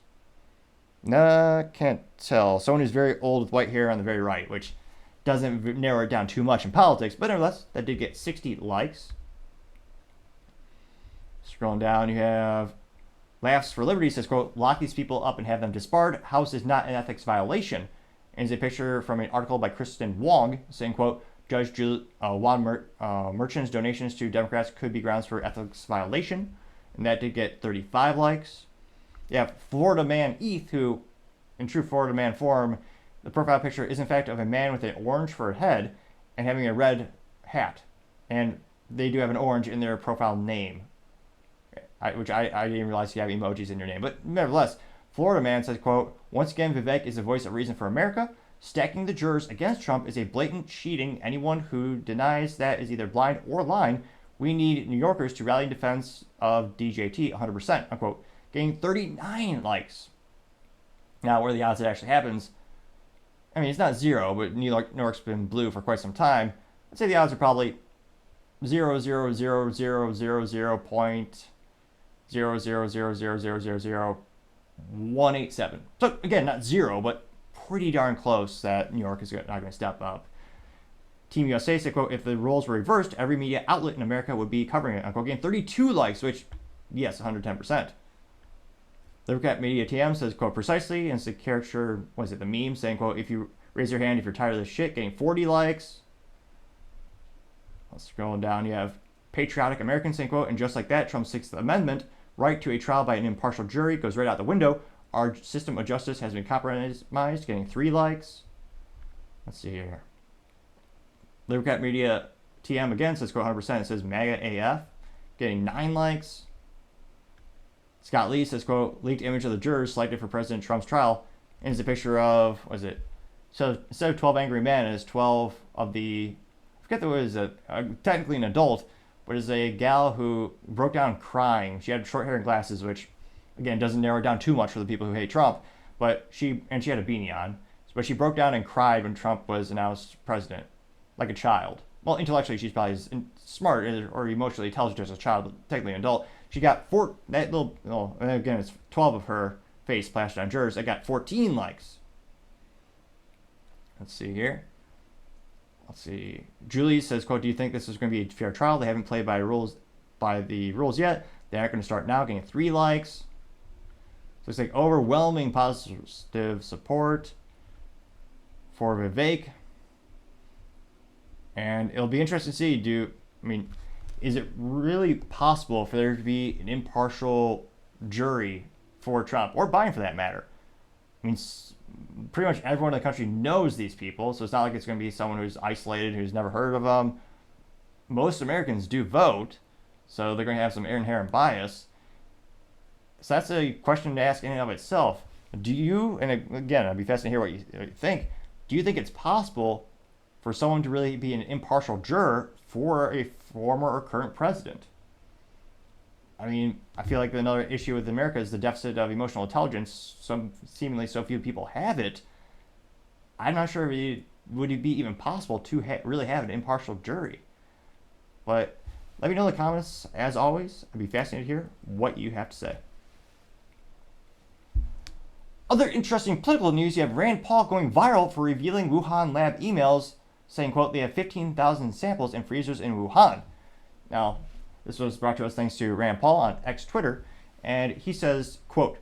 Nah, can't tell. Someone who's very old with white hair on the very right, which doesn't narrow it down too much in politics, but nevertheless, that did get 60 likes. Scrolling down, you have Laughs for Liberty says, quote, "Lock these people up and have them disbarred. House is not an ethics violation." And is a picture from an article by Kristen Wong saying, quote, "Judge Juan Merchan's donations to Democrats could be grounds for ethics violation." And that did get 35 likes. You have Florida Man Eth, who, in true Florida Man form, the profile picture is in fact of a man with an orange for a head and having a red hat. And they do have an orange in their profile name, which I didn't even realize you have emojis in your name. But nevertheless, Florida Man says, quote, "Once again, Vivek is a voice of reason for America. Stacking the jurors against Trump is a blatant cheating. Anyone who denies that is either blind or lying. We need New Yorkers to rally in defense of DJT 100%, unquote, getting 39 likes. Now, where the odds it actually happens, I mean, it's not zero, but New York's been blue for quite some time. I'd say the odds are probably 0.00000000187. So, again, not zero, but pretty darn close that New York is not going to step up. Team USA said, quote, "If the roles were reversed, every media outlet in America would be covering it," unquote, getting 32 likes, which, yes, 110%. Democrat Media TM says, quote, "Precisely," and it's the caricature, the meme, saying, quote, "If you raise your hand if you're tired of this shit," getting 40 likes. Scrolling down, you have Patriotic Americans saying, quote, "And just like that, Trump's 6th Amendment right to a trial by an impartial jury goes right out the window. our system of justice has been compromised, getting 3 likes. Let's see here. Libercat Media TM again says, quote, 100%. It says MAGA AF, getting 9 likes. Scott Lee says, quote, leaked image of the jurors selected for President Trump's trial. And it's a picture of, what is it? So instead of 12 angry men, it's 12 of the, I forget that it was technically an adult, but it's a gal who broke down crying. She had short hair and glasses, which, again, doesn't narrow it down too much for the people who hate Trump. But she had a beanie on. But she broke down and cried when Trump was announced president, like a child. Well, intellectually, she's probably as smart or emotionally intelligent as a child, but technically an adult. She got and again, it's 12 of her face splashed on jurors. I got 14 likes. Let's see here. Let's see. Julie says, quote, do you think this is going to be a fair trial? They haven't played by the rules yet. They aren't going to start now, getting 3 likes. So it's like overwhelming positive support for Vivek. And it'll be interesting to see, is it really possible for there to be an impartial jury for Trump, or Biden for that matter? I mean, pretty much everyone in the country knows these people, so it's not like it's going to be someone who's isolated, who's never heard of them. Most Americans do vote, so they're going to have some inherent bias. So that's a question to ask in and of itself. Do you, and again, I'd be fascinated to hear what you think, do you think it's possible for someone to really be an impartial juror for a former or current president? I mean, I feel like another issue with America is the deficit of emotional intelligence. Seemingly so few people have it. I'm not sure would it be even possible to really have an impartial jury. But let me know in the comments, as always. I'd be fascinated to hear what you have to say. Other interesting political news, you have Rand Paul going viral for revealing Wuhan lab emails, saying, quote, they have 15,000 samples in freezers in Wuhan. Now, this was brought to us thanks to Rand Paul on X Twitter, and he says, quote,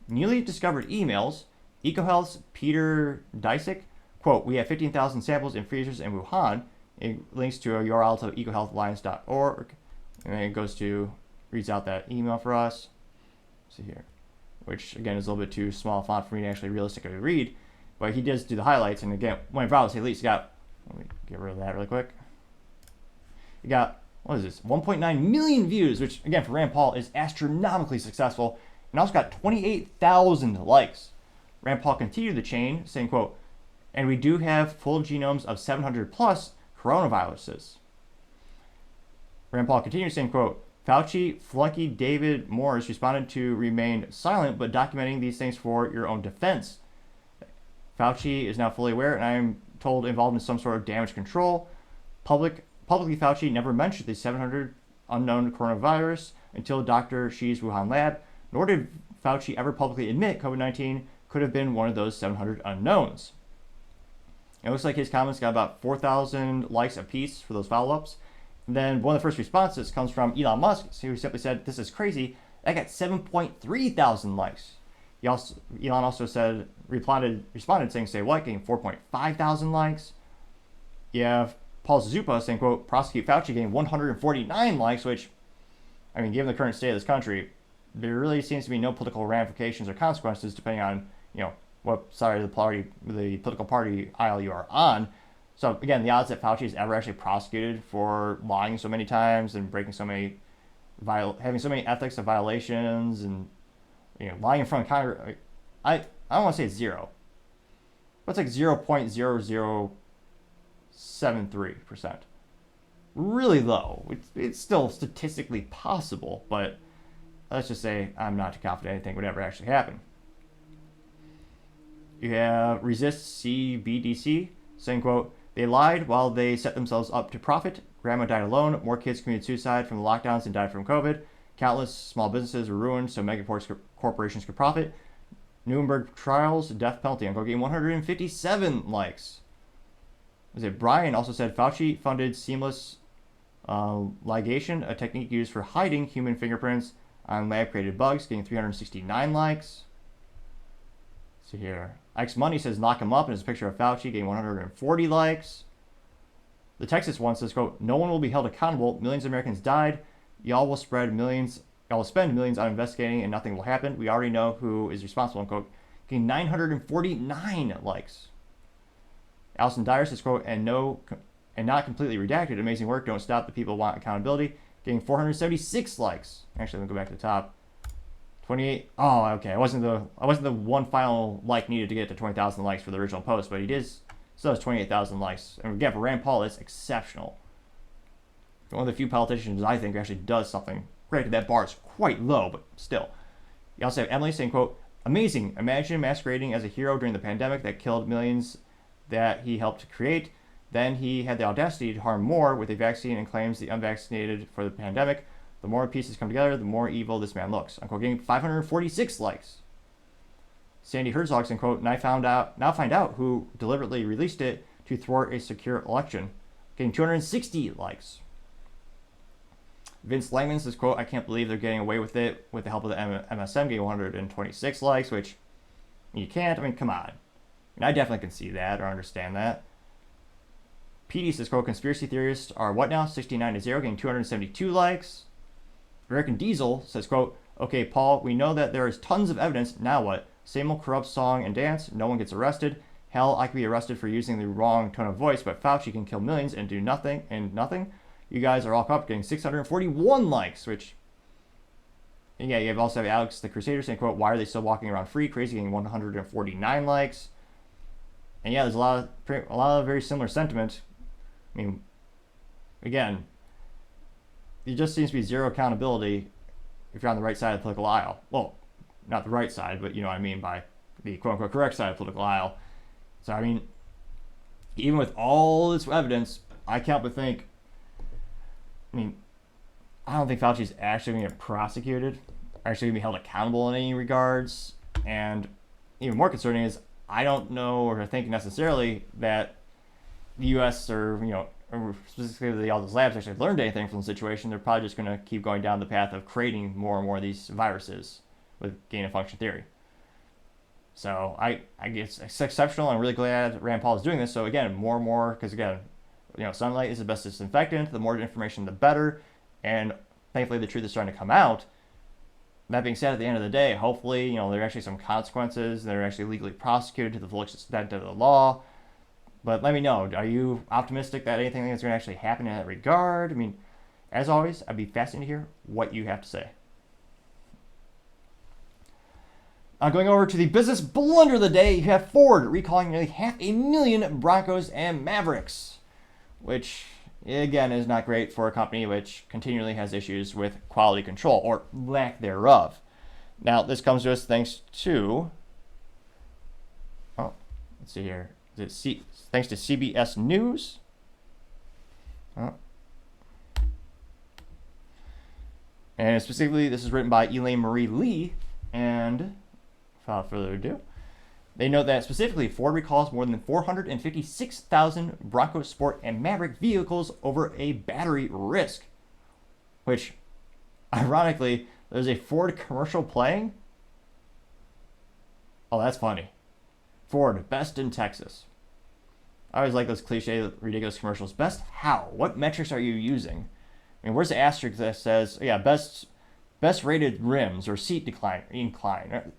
newly discovered emails, EcoHealth's Peter Disick, quote, we have 15,000 samples in freezers in Wuhan. It links to a URL to ecohealthalliance.org, and then it reads out that email for us. Let's see here, which again is a little bit too small font for me to actually realistically read, but he does do the highlights, and again, when I say at least, let me get rid of that really quick. You got, what is this, 1.9 million views, which, again, for Rand Paul is astronomically successful, and also got 28,000 likes. Rand Paul continued the chain, saying, quote, and we do have full genomes of 700 plus coronaviruses. Rand Paul continued saying, quote, Fauci, flunky David Morris responded to remain silent, but documenting these things for your own defense. Fauci is now fully aware, and I am told involved in some sort of damage control. Publicly, Fauci never mentioned the 700 unknown coronavirus until Dr. Xi's Wuhan lab, nor did Fauci ever publicly admit COVID-19 could have been one of those 700 unknowns. It looks like his comments got about 4,000 likes apiece for those follow-ups. And then one of the first responses comes from Elon Musk, who simply said, this is crazy. That got 7.3 thousand likes. Elon also responded saying, say what, getting 4.5 thousand likes. You have Paul Zupa saying, quote, prosecute Fauci, getting 149 likes, which, I mean, given the current state of this country, there really seems to be no political ramifications or consequences depending on, what side of the political party aisle you are on. So again, the odds that Fauci is ever actually prosecuted for lying so many times and breaking having so many ethics of violations and lying in front of Congress, I don't want to say it's zero, but it's like 0.0073%. Really low. It's still statistically possible, but let's just say I'm not too confident anything would ever actually happen. You have Resist CBDC saying, quote, they lied while they set themselves up to profit. Grandma died alone. More kids committed suicide from the lockdowns than died from COVID. Countless small businesses were ruined so megacorporations could profit. Nuremberg trials, death penalty. I'm getting 157 likes. Brian also said Fauci funded seamless ligation, a technique used for hiding human fingerprints on lab-created bugs, getting 369 likes. Let's see here. X Money says knock him up, and it's a picture of Fauci getting 140 likes. The Texas one says, quote, no one will be held accountable. Millions of Americans died. Y'all will spread millions I'll spend millions on investigating and nothing will happen. We already know who is responsible, unquote. Getting 949 likes. Allison Dyer says, quote, and not completely redacted. Amazing work. Don't stop. The people want accountability. Getting 476 likes. Actually, let me go back to the top. 28. Oh, okay. I wasn't the one final like needed to get to 20,000 likes for the original post, but he still has 28,000 likes. And again, for Rand Paul, that's exceptional. One of the few politicians I think actually does something. Granted, that bar is quite low, but still. You also have Emily saying, quote, amazing. Imagine masquerading as a hero during the pandemic that killed millions that he helped to create. Then he had the audacity to harm more with a vaccine and claims the unvaccinated for the pandemic. The more pieces come together, the more evil this man looks. Unquote, getting 546 likes. Sandy Herzog saying, quote, now find out who deliberately released it to thwart a secure election. Getting 260 likes. Vince Langman says, quote, I can't believe they're getting away with it with the help of the MSM, getting 126 likes, which you can't. I mean, come on. I definitely can see that or understand that. PD says, quote, conspiracy theorists are what now? 69-0, getting 272 likes. American Diesel says, quote, okay, Paul, we know that there is tons of evidence. Now what? Same old corrupt song and dance. No one gets arrested. Hell, I could be arrested for using the wrong tone of voice, but Fauci can kill millions and do nothing. You guys are all corrupt, getting 641 likes, which, and yeah, you also have Alex the Crusader saying, quote, why are they still walking around free? Crazy, getting 149 likes. And yeah, there's a lot of very similar sentiment. I mean, again, there just seems to be zero accountability if you're on the right side of the political aisle. Well, not the right side, but you know what I mean by the quote-unquote correct side of the political aisle. So, I mean, even with all this evidence, I can't but think, I mean, I don't think Fauci's actually going to get prosecuted, actually going to be held accountable in any regards. And even more concerning is, I don't know or think necessarily that the U.S. or specifically all those labs actually learned anything from the situation. They're probably just going to keep going down the path of creating more and more of these viruses with gain-of-function theory. So I guess it's exceptional. I'm really glad Rand Paul is doing this. So again, more and more, because again, sunlight is the best disinfectant. The more information, the better. And thankfully, the truth is starting to come out. That being said, at the end of the day, hopefully, there are actually some consequences that are actually legally prosecuted to the full extent of the law. But let me know, are you optimistic that anything is going to actually happen in that regard? I mean, as always, I'd be fascinated to hear what you have to say. Going over to the business blunder of the day, you have Ford recalling nearly 500,000 Broncos and Mavericks, which, again, is not great for a company which continually has issues with quality control, or lack thereof. Now, this comes to us thanks to, let's see here, thanks to CBS News. And specifically, this is written by Elaine Marie Lee, and without further ado, they note that specifically Ford recalls more than 456,000 Bronco Sport and Maverick vehicles over a battery risk. Which, ironically, there's a Ford commercial playing. Oh, that's funny. Ford, best in Texas. I always like those cliche, ridiculous commercials. Best how? What metrics are you using? I mean, where's the asterisk that says, yeah, best rated rims or seat incline?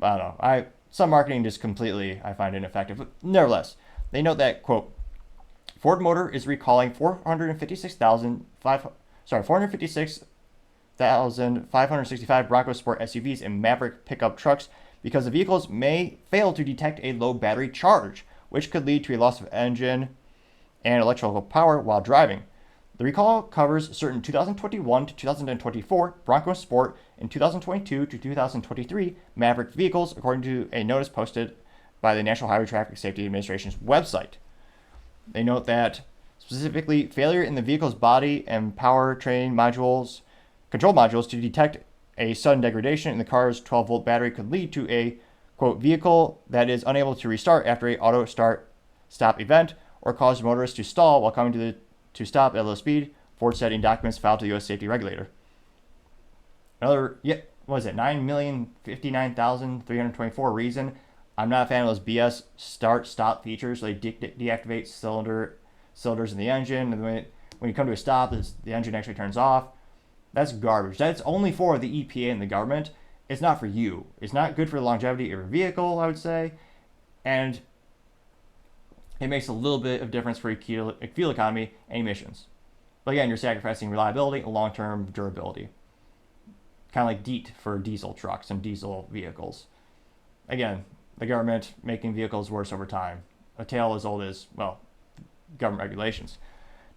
I don't know. Some marketing just completely, I find ineffective. But nevertheless, they note that, quote, Ford Motor is recalling 456,565 Bronco Sport SUVs and Maverick pickup trucks because the vehicles may fail to detect a low battery charge, which could lead to a loss of engine and electrical power while driving. The recall covers certain 2021 to 2024 Bronco Sport and 2022 to 2023 Maverick vehicles, according to a notice posted by the National Highway Traffic Safety Administration's website. They note that specifically failure in the vehicle's body and powertrain control modules to detect a sudden degradation in the car's 12-volt battery could lead to a, quote, vehicle that is unable to restart after a auto stop event or cause motorists to stall while coming to stop at low speed, Ford said in documents filed to the U.S. safety regulator. Another, 9,059,324 reason. I'm not a fan of those BS start-stop features. They deactivate cylinders in the engine, and when you come to a stop, the engine actually turns off. That's garbage. That's only for the EPA and the government. It's not for you. It's not good for the longevity of your vehicle, I would say. And it makes a little bit of difference for your fuel economy and emissions. But again, you're sacrificing reliability and long-term durability. Kind of like DEET for diesel trucks and diesel vehicles. Again, the government making vehicles worse over time. A tale as old as, well, government regulations.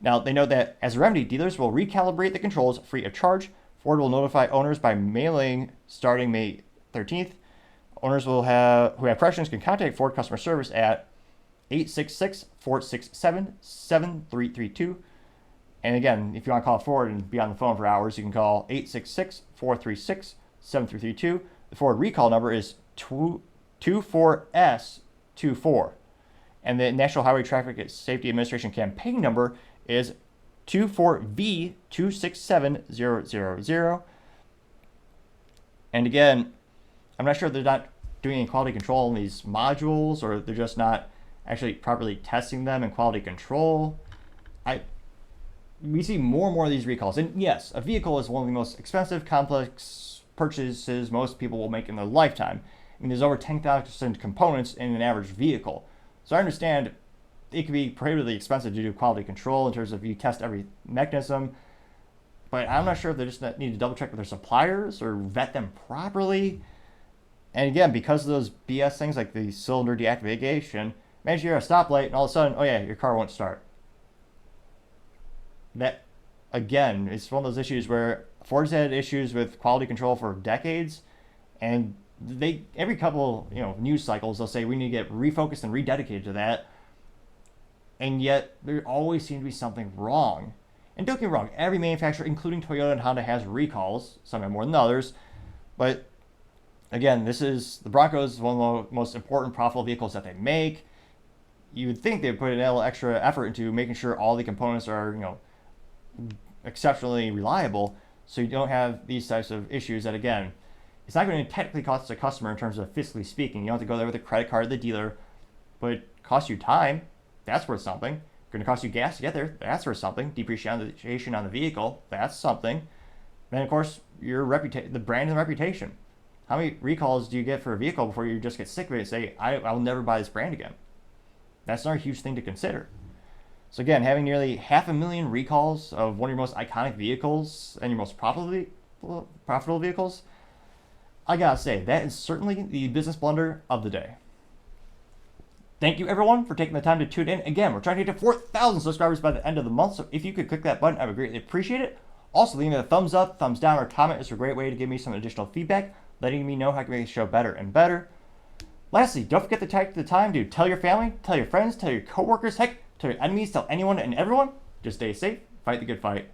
Now, they note that as a remedy, dealers will recalibrate the controls free of charge. Ford will notify owners by mailing starting May 13th. Owners who have questions can contact Ford customer service at 866-467-7332. And again, if you want to call Ford and be on the phone for hours, you can call 866-436-7332. The Ford recall number is 24S24. And the National Highway Traffic Safety Administration campaign number is 24V267000. And again, I'm not sure if they're not doing any quality control on these modules, or they're just not actually properly testing them in quality control. We see more and more of these recalls. And yes, a vehicle is one of the most expensive, complex purchases most people will make in their lifetime. I mean, there's over 10,000 components in an average vehicle. So I understand it can be prohibitively expensive to do quality control in terms of you test every mechanism. But I'm not sure if they just need to double check with their suppliers or vet them properly. And again, because of those BS things like the cylinder deactivation, imagine you're at a stoplight and all of a sudden, oh yeah, your car won't start. That, again, it's one of those issues where Ford's had issues with quality control for decades, and every couple news cycles they'll say we need to get refocused and rededicated to that, and yet there always seems to be something wrong. And don't get me wrong, every manufacturer, including Toyota and Honda, has recalls. Some have more than others, but again, the Bronco is one of the most important profitable vehicles that they make. You would think they'd put a little extra effort into making sure all the components are exceptionally reliable, so you don't have these types of issues that, again, it's not going to technically cost the customer in terms of fiscally speaking. You don't have to go there with a credit card to the dealer, but it costs you time. That's worth something. It's going to cost you gas to get there. That's worth something. Depreciation on the vehicle. That's something. Then, of course, your the brand and reputation. How many recalls do you get for a vehicle before you just get sick of it and say, I'll never buy this brand again? That's another huge thing to consider. So again, having nearly 500,000 recalls of one of your most iconic vehicles and your most profitable vehicles, I gotta say, that is certainly the business blunder of the day. Thank you everyone for taking the time to tune in. Again, we're trying to get to 4,000 subscribers by the end of the month, so if you could click that button, I would greatly appreciate it. Also, leaving a thumbs up, thumbs down, or comment is a great way to give me some additional feedback, letting me know how I can make the show better and better. Lastly, don't forget to take the time to tell your family, tell your friends, tell your coworkers, heck, tell your enemies, tell anyone and everyone. Just stay safe, fight the good fight,